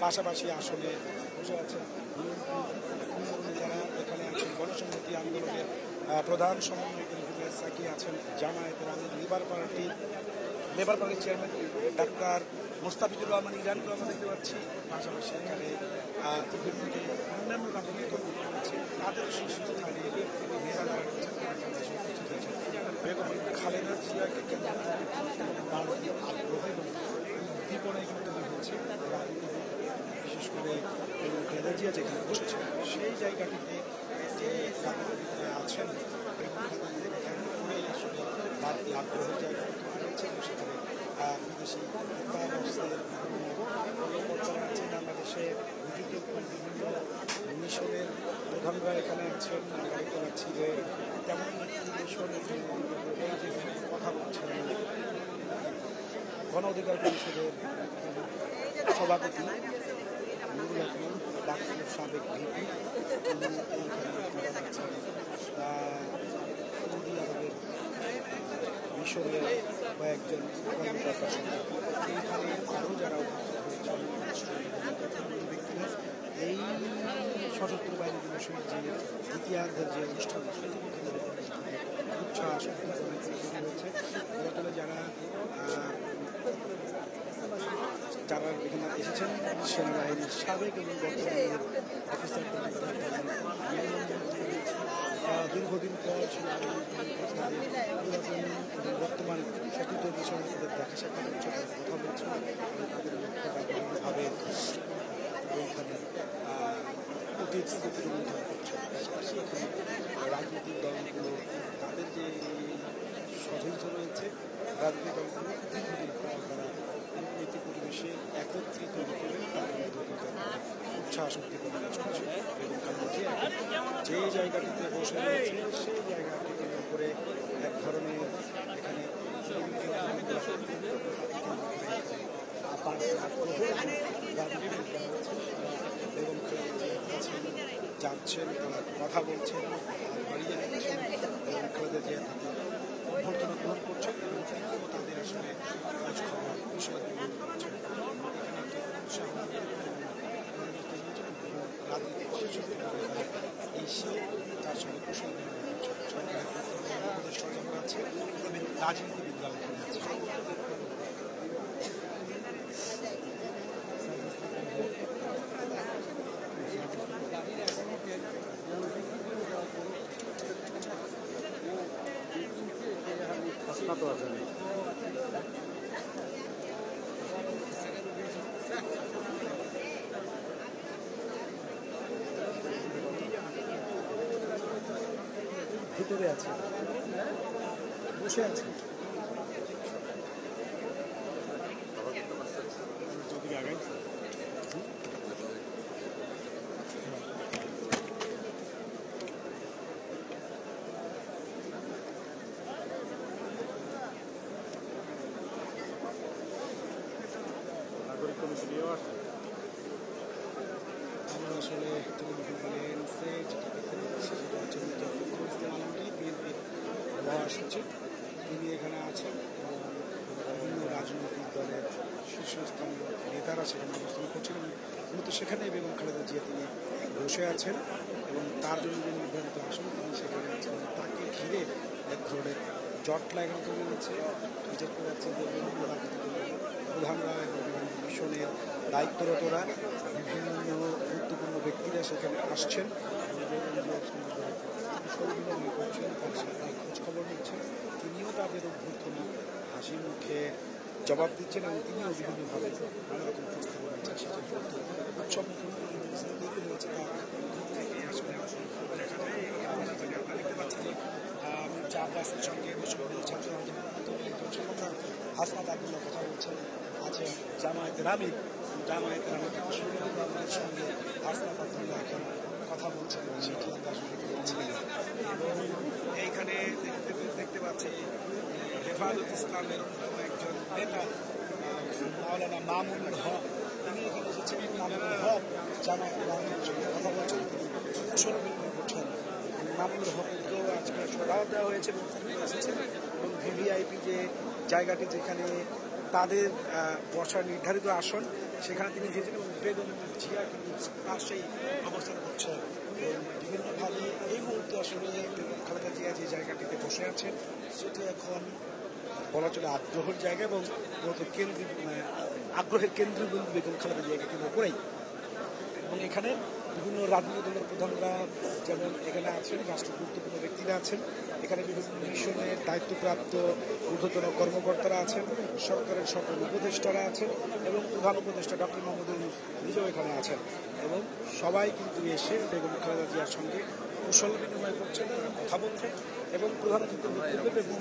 পাশাপাশি আসনে বসে আছেন যারা এখানে আছেন গণসংহতি আন্দোলনের প্রধান সমন্বয়কারী জুলিয়াস সাকি আছেন জামায়াতের আমির লেবার পার্টির চেয়ারম্যান ডাক্তার মোস্তাফিজুর রহমান ইরানকে আমরা দেখতে পাচ্ছি পাশাপাশি এখানে বিভিন্ন যে অন্যান্য রাজনৈতিক দলগুলো রয়েছে তাদের শীর্ষস্থানে নেতারা রয়েছেন উপস্থিত হয়েছেন বেগম খালেদা জিয়াকে কেন্দ্র করে আগ্রহ এবং উদ্দীপনা এখানে তৈরি হয়েছে রাজনীতিবিদ বিশেষ করে বেগম খালেদা জিয়া যেখানে বসেছেন সেই জায়গাটিতে যে রাজনীতিবিদরা আছেন বেগম খালেদা জিয়াকে কেন্দ্র করেই আসলে বাড়তি আগ্রহের জায়গাটি তৈরি হয়েছে এবং সেখানে বিদেশি দূতাবাসের কর্মকর্তারা আছেন বাংলাদেশে নিযুক্ত বিভিন্ন মিশনের প্রধানরা এখানে আছেন আমরা দেখতে পাচ্ছি যে তেমনই একটি মিশন এই যে কথা বলছেন গণ অধিকার পরিষদের সভাপতি নুরুল আলম ডাকসুর সাবেক ভিপি তিনি এইখানে কথা বলছেন সৌদি আরবের মিশরের কয়েকজন কর্মকর্তার সঙ্গে এইখানে আরও যারা উপস্থিত হয়েছেন ব্যক্তিরা এই সশস্ত্র বাহিনী দিবসের যে দ্বিতীয়ার্ধের যে অনুষ্ঠান সেটি উচ্ছ্বাস হয়েছে বলা যারা এখানে এসেছেন সেনাবাহিনীর সাবেক এবং বর্তমানের অফিসার দীর্ঘদিন পর সেনাবাহিনীর এবং বর্তমান সতীর্থ বিষয়ে তাদের দেখা সাক্ষাৎ হচ্ছে কথা বলছেন তাদের বিভিন্নভাবে এইখানে অতীত স্মৃতির অনুধান করছেন পাশাপাশি এখানে রাজনৈতিক দলগুলো তাদের যে সতীর্থ রয়েছে রাজনৈতিক দলগুলো দীর্ঘদিন পর তারা কূটনৈতিক পরিবেশে একত্রিত হতে তাদের মধ্যে কিন্তু উচ্ছ্বাস উদ্দীপনা কাজ করছে এবং কারণে যে জায়গাটিতে বসে রয়েছে সেই জায়গাকে কেন্দ্র করে এক ধরনের এখানে এবং যাচ্ছেন তারা কথা বলছেন বাড়িয়ে যাচ্ছেন এবং খালেদা জিয়া তাদের অভ্যর্থনা গ্রহণ করছেন এবং তিনিও তাদের আসলে খোঁজ খবর বিষয় করছেন এখানে একটি উৎসাহ রাজনৈতিক শীর্ষস্থানে এসে তার সঙ্গে কুশল বিনিময় করছেন সরকারের উপদেষ্টা যেমন আছে রাজনীতিবিদরাও এখানে আছে তো আছে ভিতরে আছে, বসে আছে। নাগরিক কমিশনেও আছে। আমরা আসলে টেলিভিশন লেন্সে যেটা দেখতে পাচ্ছি সেটা হচ্ছে মির্জা ফখরুল ইসলাম আলমগীর, বিএনপির মহাসচিব। তিনি এখানে আছেন এবং বিভিন্ন রাজনৈতিক দলের শীর্ষস্থানীয় নেতারা সেখানে অবস্থান করছেন এবং মূলত সেখানে বেগম খালেদা জিয়া তিনি বসে আছেন এবং তার জন্য যে নির্ধারিত আসন তিনি সেখানে আছেন। তাকে ঘিরে এক ধরনের জট লাগানো তৈরি হয়েছে। দেখতে পাচ্ছি যে বিভিন্ন রাজনৈতিক প্রধানরা এবং বিভিন্ন মিশনের দায়িত্বরতরা, বিভিন্ন গুরুত্বপূর্ণ ব্যক্তিরা সেখানে আসছেন করছেন, তার সাথে খোঁজখবর নিচ্ছেন। তিনিও তাদের অভ্যর্থনা হাসি মুখে জবাব দিচ্ছেন এবং তিনিও বিভিন্নভাবে নানা রকম খোঁজখবর নিচ্ছেন। সেটা উৎসব মুখোমুখি তৈরি হয়েছে তার আসলে দেখা যায়। আমরা দেখতে পাচ্ছি যে মির্জা আব্বাসের সঙ্গে বিশ্ববিদ্যালয়ের ছাত্র সমন্বয় হাসনাত আবদুল্লাহ কথা বলছেন, আছেন জামায়াতের আমির, জামায়াতের আমিরের সঙ্গে হাসনাত আবদুল্লাহ এখন কথা বলছেন, সেটি আমরা আসলে দেখতে পাচ্ছি। এবং এইখানে দেখতে পাচ্ছি হেফাজত ইসলামের অন্যতম একজন নেতা মাওলানা মামুনুল হক, তিনি এখানে এসেছেন। মামুনুল হক জামায়াতের আমিরের সঙ্গে কথা বলছেন, তিনি কুশল বিনিময় করছেন। মামুনুল হককেও আজকে দাওয়াত দেওয়া হয়েছে এবং তিনি এসেছেন এবং ভিভিআইপি যে জায়গাটি যেখানে তাদের বসার নির্ধারিত আসন সেখানে তিনি এসেছেন এবং বেগম জিয়া কিন্তু পাশেই অবস্থান করছে। বিভিন্নভাবে এই মুহূর্তে আসলে বেগম খালেদা জিয়া যে জায়গাটিতে বসে আছেন সেটি এখন বলা চলে আগ্রহের জায়গা এবং আগ্রহের কেন্দ্রবিন্দু বেগম খালেদা জিয়াকে কেন্দ্র করেই। এবং এখানে বিভিন্ন রাজনৈতিক দলের প্রধানরা যেমন এখানে আছেন, রাষ্ট্র গুরুত্বপূর্ণ ব্যক্তিরা আছেন, এখানে বিভিন্ন মিশনের দায়িত্বপ্রাপ্ত ঊর্ধ্বতন কর্মকর্তারা আছেন, সরকারের সকল উপদেষ্টারা আছেন এবং প্রধান উপদেষ্টা ডক্টর মোহাম্মদ ইউনূস নিজেও এখানে আছেন এবং সবাই কিন্তু এসে বেগম খালেদা জিয়ার সঙ্গে কুশল বিনিময় করছেন, তারা কথা বলছেন এবং প্রধান অতিথির বক্তব্যে বেগম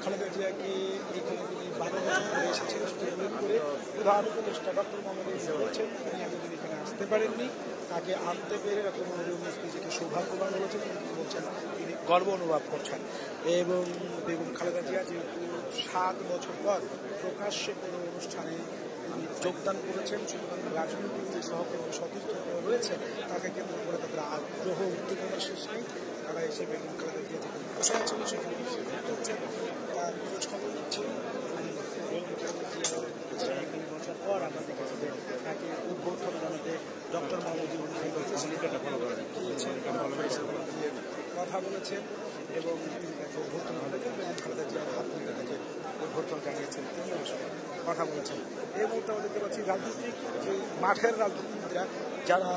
খালেদা জিয়াকে এখানে তিনি 12 বছর করে এসেছেন সেটি উল্লেখ করে প্রধান উপদেষ্টা ডক্টর মোহাম্মদ ইউনূস বলছেন তিনি এতদিন এখানে আসতে পারেননি, তাকে আনতে পেরে ডক্টর মোহাম্মদ ইউনূস নিজেকে সৌভাগ্যবান বলেছেন এবং তিনি বলছেন তিনি গর্ব অনুভব করছেন। এবং বেগম খালেদা জিয়া যেহেতু 7 বছর পর প্রকাশ্যে কোনো অনুষ্ঠানে তিনি যোগদান করেছেন, রাজনৈতিক যে সহকর্মী সতীর্থ রয়েছে তাকে কেন্দ্র করে তাদের আগ্রহ উদ্দীপনার শেষ নেই। তারা এসে বেগম খালেদা জিয়া যেখানে বসে আছেন সেখানে এসে ভেট করছেন, তার খোঁজ খবর নিচ্ছেন। বেগম খালেদা জিয়া এখানে বসার পর আমরা দেখেছি যে তাকে উদ্বোধন জানাতে ডক্টর মোহাম্মদ ইউনূস গিয়েছেন, কথা বলেছেন এবং তিনি তাকে অভ্যর্থনা জানিয়েছেন। বেগম খালেদা জিয়ার হাত মেরে তাকে অভ্যর্থনা জানিয়েছেন, তিনিও আসলে কথা বলেছেন। এই মুহূর্তে আমরা দেখতে পাচ্ছি রাজনৈতিক যে মাঠের রাজনীতিবিদরা যারা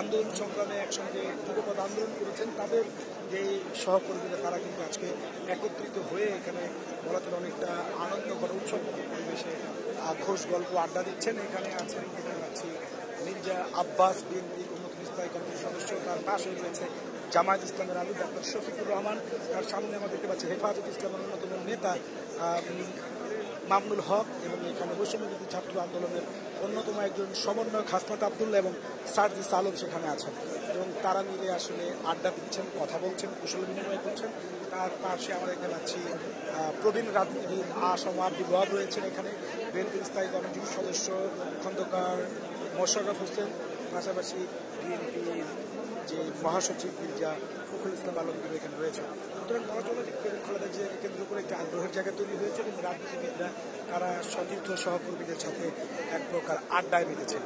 আন্দোলন সংগ্রামে একসঙ্গে যুগপৎ আন্দোলন করেছেন তাদের যে সহকর্মীরা তারা কিন্তু আজকে একত্রিত হয়ে এখানে বলা চলে অনেকটা আনন্দঘন উৎসব পরিবেশে ঘোষ গল্প আড্ডা দিচ্ছেন। এখানে আছেন দেখতে পাচ্ছি মির্জা আব্বাস, বিএনপির অন্যতম স্থায়ী কমিটির সদস্য, তার পাশে রয়েছে জামায়াত ইসলামের আমির ডক্টর শফিকুর রহমান, তার সামনে আমরা দেখতে পাচ্ছি হেফাজত ইসলামের অন্যতম নেতা মামুনুল হক এবং এখানে বৈষম্যবিরোধী ছাত্র আন্দোলনের অন্যতম একজন সমন্বয়ক হাসনাত আবদুল্লাহ এবং সার্জিস আলম সেখানে আছেন এবং তারা মিলে আসলে আড্ডা দিচ্ছেন, কথা বলছেন, কুশল বিনিময় করছেন। তার পাশে আমরা দেখতে পাচ্ছি প্রবীণ রাজনীতিবিদ আসম আব্দুল ওয়াহাব রয়েছেন, এখানে বিএনপির স্থায়ী কমিটির সদস্য খন্দকার মোশাররফ হোসেন, পাশাপাশি বিএনপির যে মহাসচিব মির্জা ফখরুল ইসলাম আলমগীর এখানে রয়েছে। সুতরাং বলা চলে যে বেগম খালেদা জিয়াকে কেন্দ্র করে একটা আগ্রহের জায়গা তৈরি হয়েছে এবং রাজনীতিবিদরা তারা সতীর্থ সহকর্মীদের সাথে এক প্রকার আড্ডায় মেতেছে।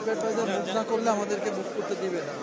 টিকিটঅ্যাডভাইজার বুক না করলে আমাদেরকে বুক করতে দিবে না।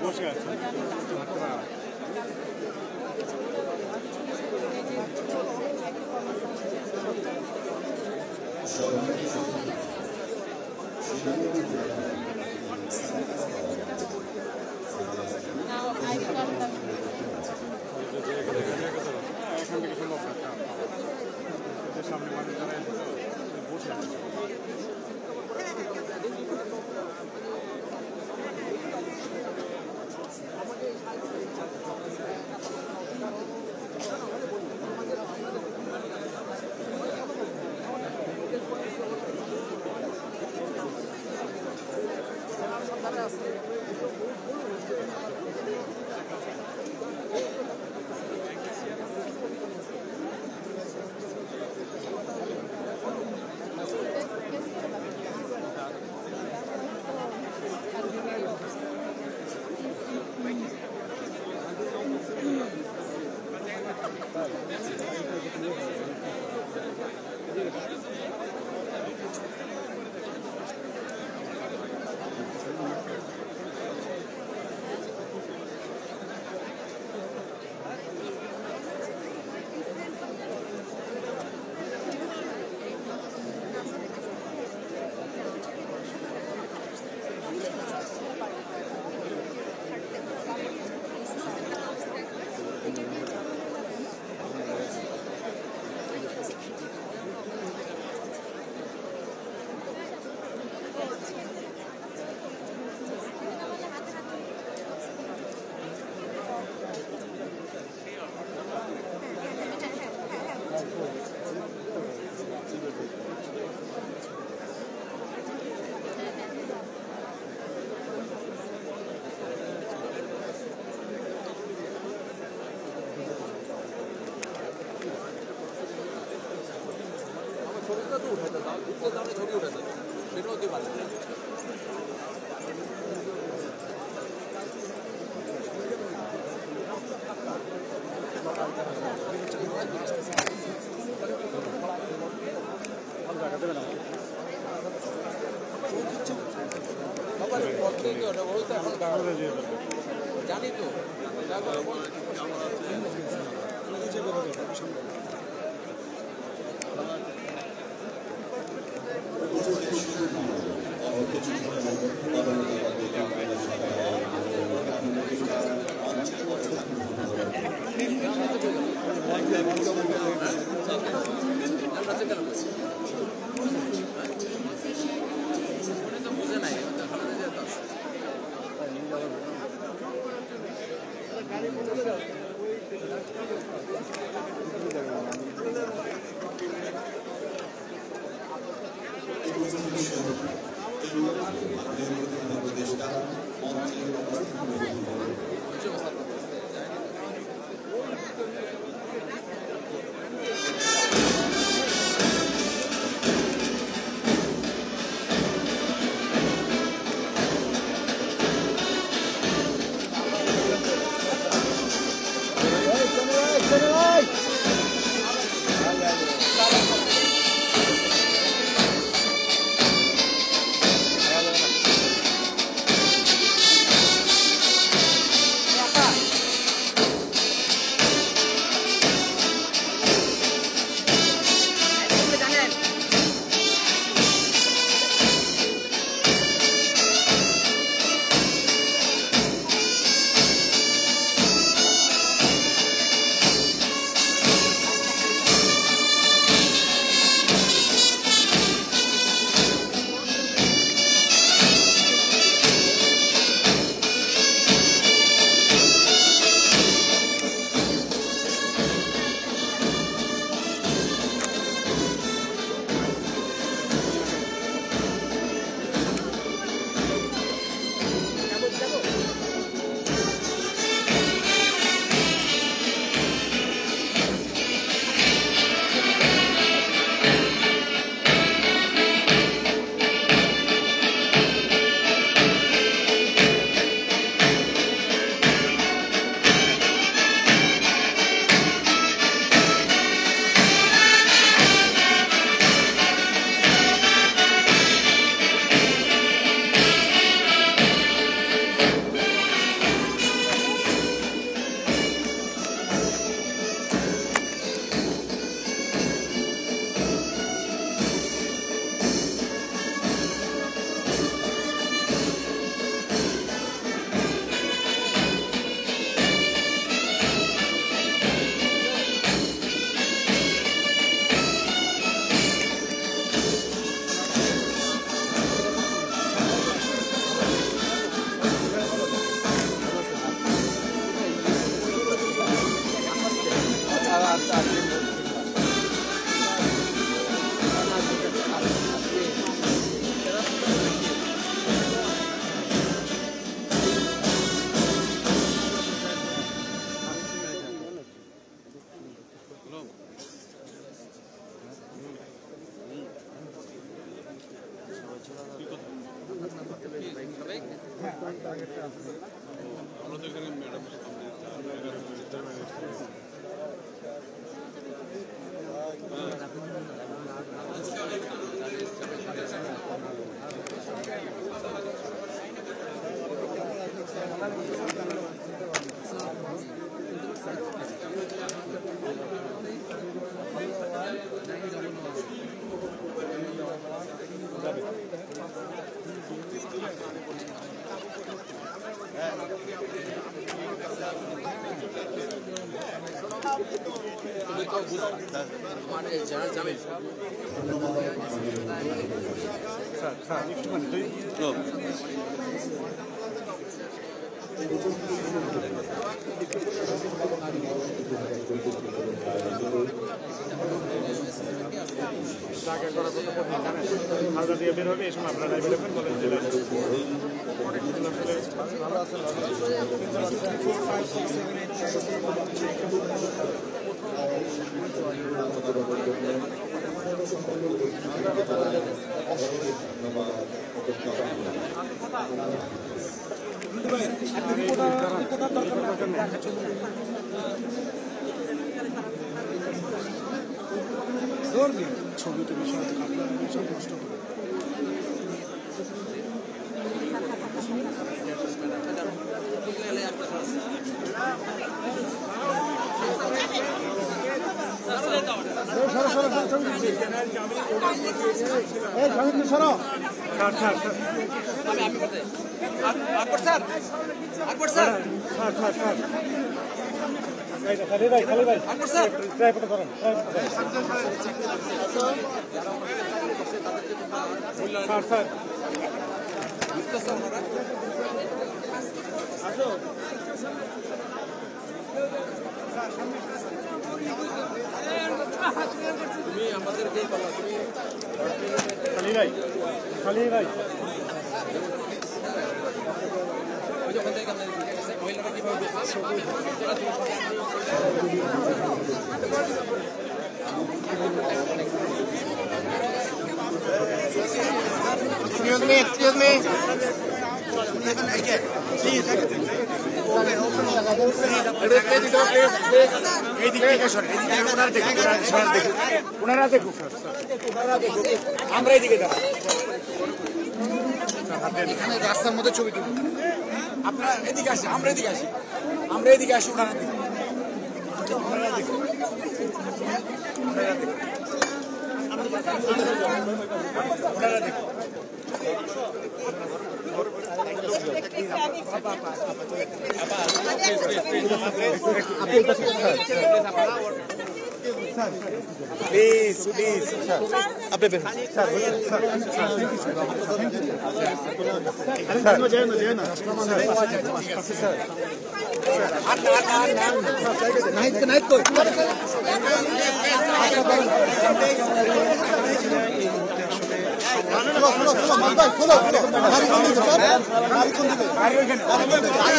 বসে আছে এখান থেকে সম্ভব না সামনে মানুষ যারা বসে আছে জানি তো খাওয়া দিয়ে বের হবে এই সময় আপনারা লাইভে দেখবেন বলেন যে ছবিতে বিষয় নষ্ট করে তুমি আমাদেরকে খালি ভাই Excuse me. আমরা এদিকে এখানে রাস্তার মধ্যে ছবি তুলি। আপনারা এদিকে আসি, আমরা এদিকে আসি, ওনারা দিকে। প্লিজ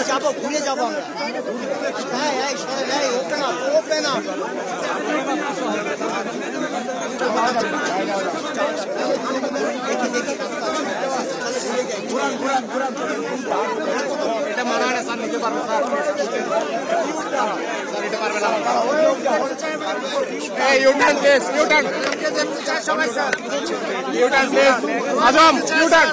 যাবো, ঘুরে যাবো এটা মানা না স্যার, নিতে পারবো স্যার, নিতে পারবে না। ইউটার্ন প্লেস, ইউটার্ন প্লেস, আজম ইউটার্ন,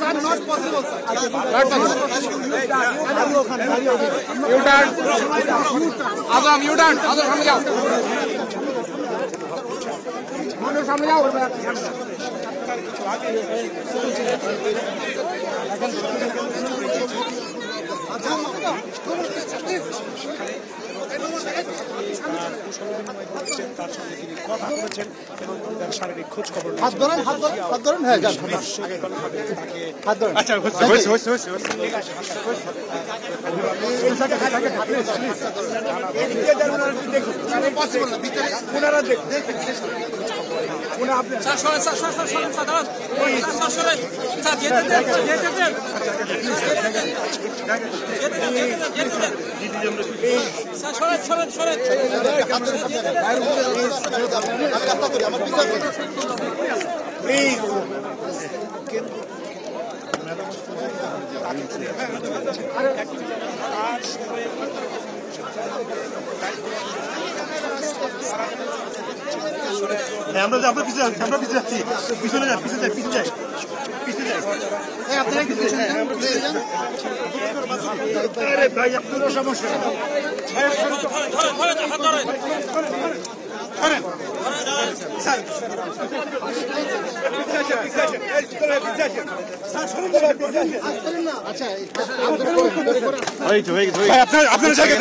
ইউটার্ন আজম, ইউটার্ন আজম, সামনে যাও, সামনে যাও। তার সঙ্গে তিনি কথা বলেছেন এবং তার শারীরিক খোঁজ খবর হাত ধরেন, হ্যাঁ প্লিজ আমরা পিছনে যাচ্ছি, পিছনে যাই। ভাই কোনো সমস্যা আপনার জায়গা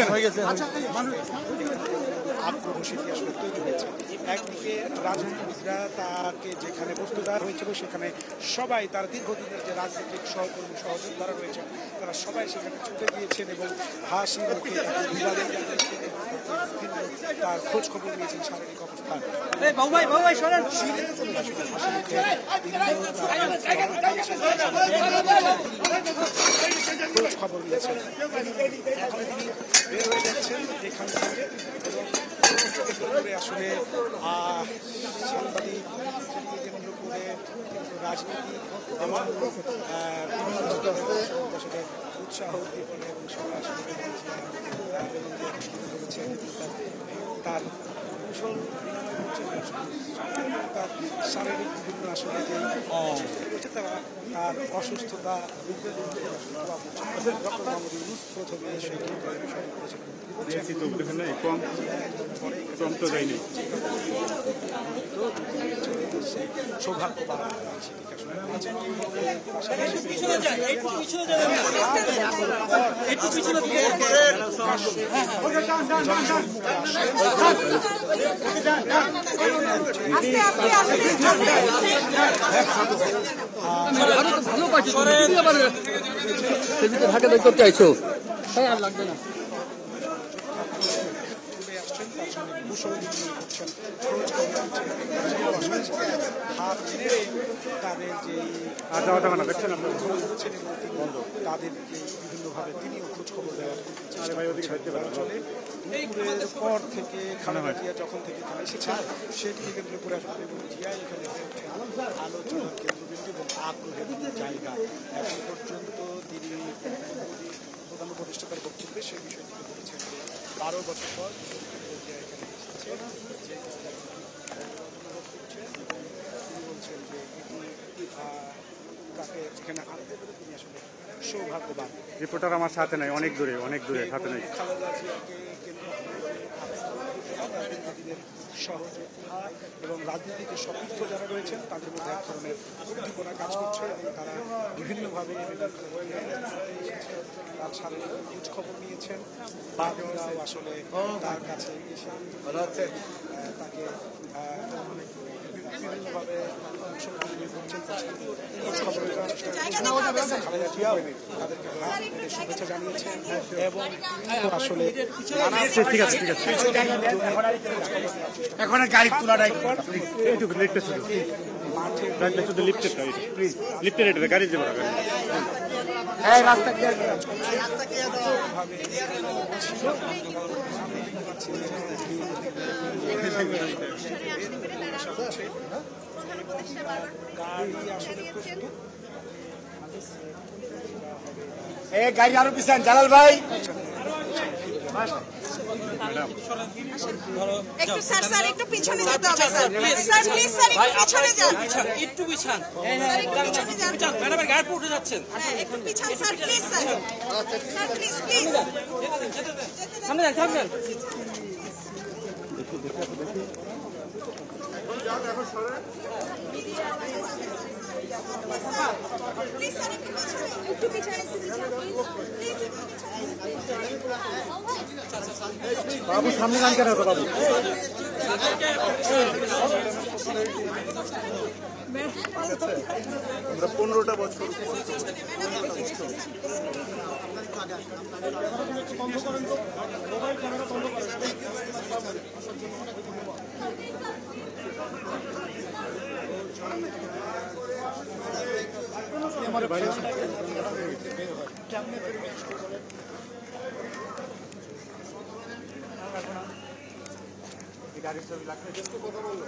আত্মঘোষিত আসলে তৈরি হয়েছে। একদিকে রাজনীতিবিদরা তাকে যেখানে বস্তুদার হয়েছিল সেখানে সবাই তার দীর্ঘদিনের যে রাজনৈতিক সহকর্মী সহযোদ্ধারা রয়েছেন তারা সবাই সেখানে ছুটে গিয়েছেন এবং হাসি মুখে তার খোঁজ খবর নিয়েছেন শারীরিক অবস্থান। খোঁজ খবর নিয়েছেন, এখন তিনি বের হয়ে যাচ্ছেন এখান থেকে এবং আসলে সাংবাদিক কেন্দ্র করে রাজনীতি এবং আসলে উৎসাহ উদ্দীপনা এবং সবাই আসলে তার কৌশল বিনিময় করছেন, তার শারীরিক বিভিন্ন আসলে যে রয়েছে তারা তার অসুস্থতা ডক্টর মোহাম্মদ ইউনূস প্রথমে এসে কিন্তু এই বিষয়টি করেছিলেন। কম তো যায়নি। সৌভাগ্যবান ঢাকা বের করতে চাইছো আর লাগবে না। তাদেরকে বিভিন্নভাবে তিনিও খোঁজ খবর দেওয়ার পর থেকে খালেদা জিয়া যখন থেকে এখানে এসেছেন সেটিকে কেন্দ্র করে আসলে জিয়া এখানে আলোচনার কেন্দ্রবিন্দু এবং আগ্রহের জায়গা। এখন পর্যন্ত তিনি প্রধান উপদেষ্টার বক্তব্যে সেই বিষয়টিকে বলেছেন 12 বছর পর জিয়া এখানে এসেছে, তিনি বলছেন যে এটি তাকে এখানে আনতে পেরে তিনি আসলে সৌভাগ্যবান। রিপোর্টার আমার সাথে নাই, অনেক দূরে সাথে নাই। খালেদা জিয়াকে কেন্দ্র সহযোদ্ধা এবং রাজনীতিতে সতীর্থ যারা রয়েছেন তাদের মধ্যে এক ধরনের উদ্দীপনা কাজ করছে এবং তারা বিভিন্নভাবে তার শারীরিক খোঁজ খবর নিয়েছেন। বাকিরাও আসলে তার কাছে এসে তাকে বিভিন্নভাবে খালেদা জিয়াও তাদেরকে শুভেচ্ছা জানিয়েছেন এবং আসলে এখন গাড়ি তোলাটাই এইটুকু লিফটে শুধু লিফটের এটা গাড়ি যাবো গাড়ি আরো পিছান জালাল ভাই। একটু স্যার স্যার একটু পিছনে যেতে হবে স্যার স্যার প্লিজ স্যার একটু পিছনে যান একটু পিছান স্যার একটু পিছনে যান ম্যাডামের গাড়ি উঠে যাচ্ছেন একটু পিছন sir please sir sir please please সামনে যান সামনে যান প্লিজ স্যার একটু পিছনে বাবু সামনে গান কেন বাবু আমরা 15টা বছর গাড়ির ছবি লাগবে কথা বললো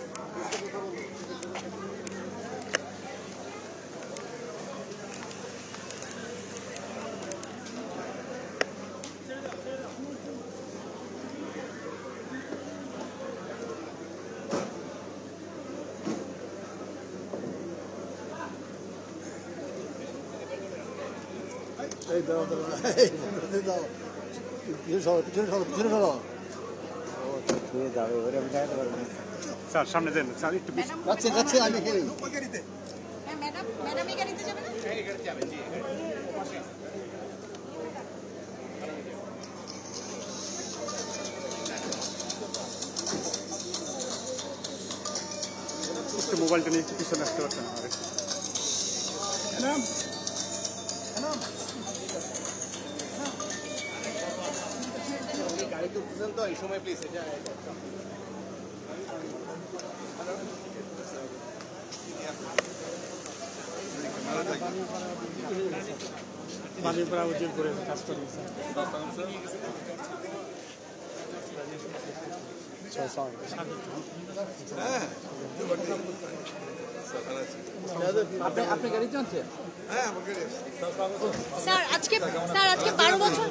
স্যার সামনে দেন স্যার একটু যাচ্ছে আমি ম্যাডাম ম্যাডাম এই গাড়িতে যাবেন এই গাড়িতে যাবেন জি একটু মোবাইলটা নিয়ে পিছনে আসতে পারতেন ম্যাডাম গাড়ি তুলতেছেন তো এই সময় প্লিজ এটা বাড়ির পর উজ্জ্বল করে কাজ করে আপনি গাড়ি চলছে স্যার আজকে 12 বছর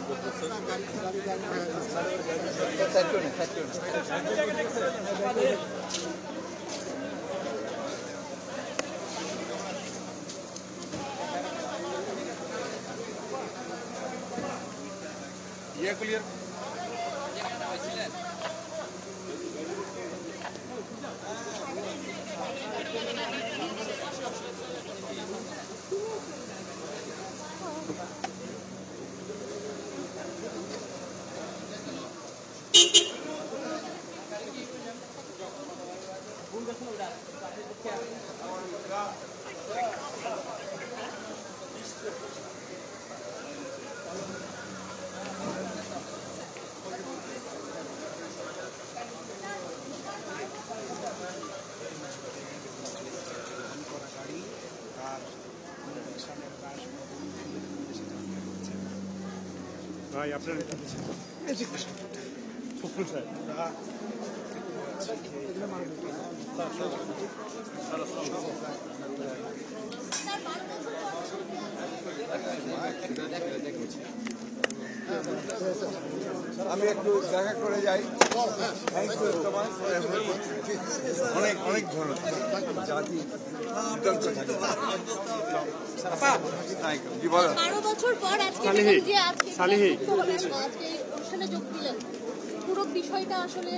ভাই আপনার ফখরুল সাহেব আমি একটু দেখা করে যাই। অনেক অনেক ধন্যবাদ। জাতি 12 বছর পর আজকে যে আজকে অনুষ্ঠানে যোগ দিলেন, পুরো বিষয়টা আসলে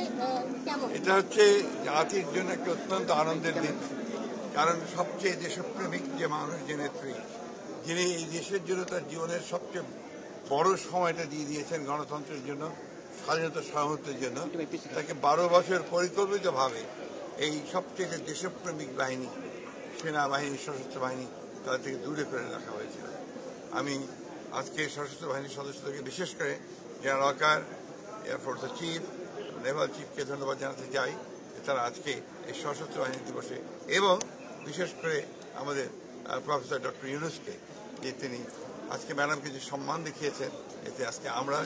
কেমন? এটা হচ্ছে জাতির জন্য একটা অত্যন্ত আনন্দের দিন, কারণ সবচেয়ে দেশপ্রেমিক যে মানুষ, যে নেত্রী, যিনি এই দেশের জন্য তার জীবনের সবচেয়ে বড় সময়টা দিয়ে দিয়েছেন গণতন্ত্রের জন্য, স্বাধীনতা সার্বভৌমত্বের জন্য, তাকে 12 বছর পরিকল্পিতভাবে এই সবচেয়ে দেশপ্রেমিক বাহিনী, সেনাবাহিনী, সশস্ত্র বাহিনী, তাদের থেকে দূরে করে রাখা হয়েছিল। আমি আজকে সশস্ত্র বাহিনীর সদস্যদেরকে, বিশেষ করে জেনারেল ওয়াকার, এয়ারফোর্সের চিফ, নেভাল চিফকে ধন্যবাদ জানাতে চাই যে তারা আজকে এই সশস্ত্র বাহিনী দিবসে, এবং বিশেষ করে আমাদের প্রফেসর ডক্টর ইউনুসকে, যে তিনি আজকে ম্যাডামকে যে সম্মান দেখিয়েছেন, এতে আজকে আমরা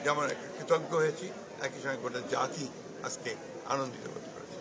যেমন কৃতজ্ঞ হয়েছি, একই সঙ্গে গোটা জাতি আজকে আনন্দিত বোধ করেছে।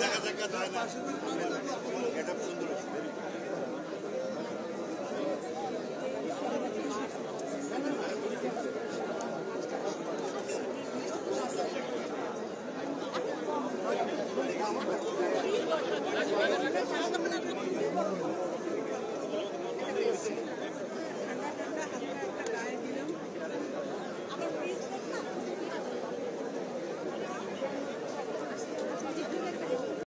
দেখা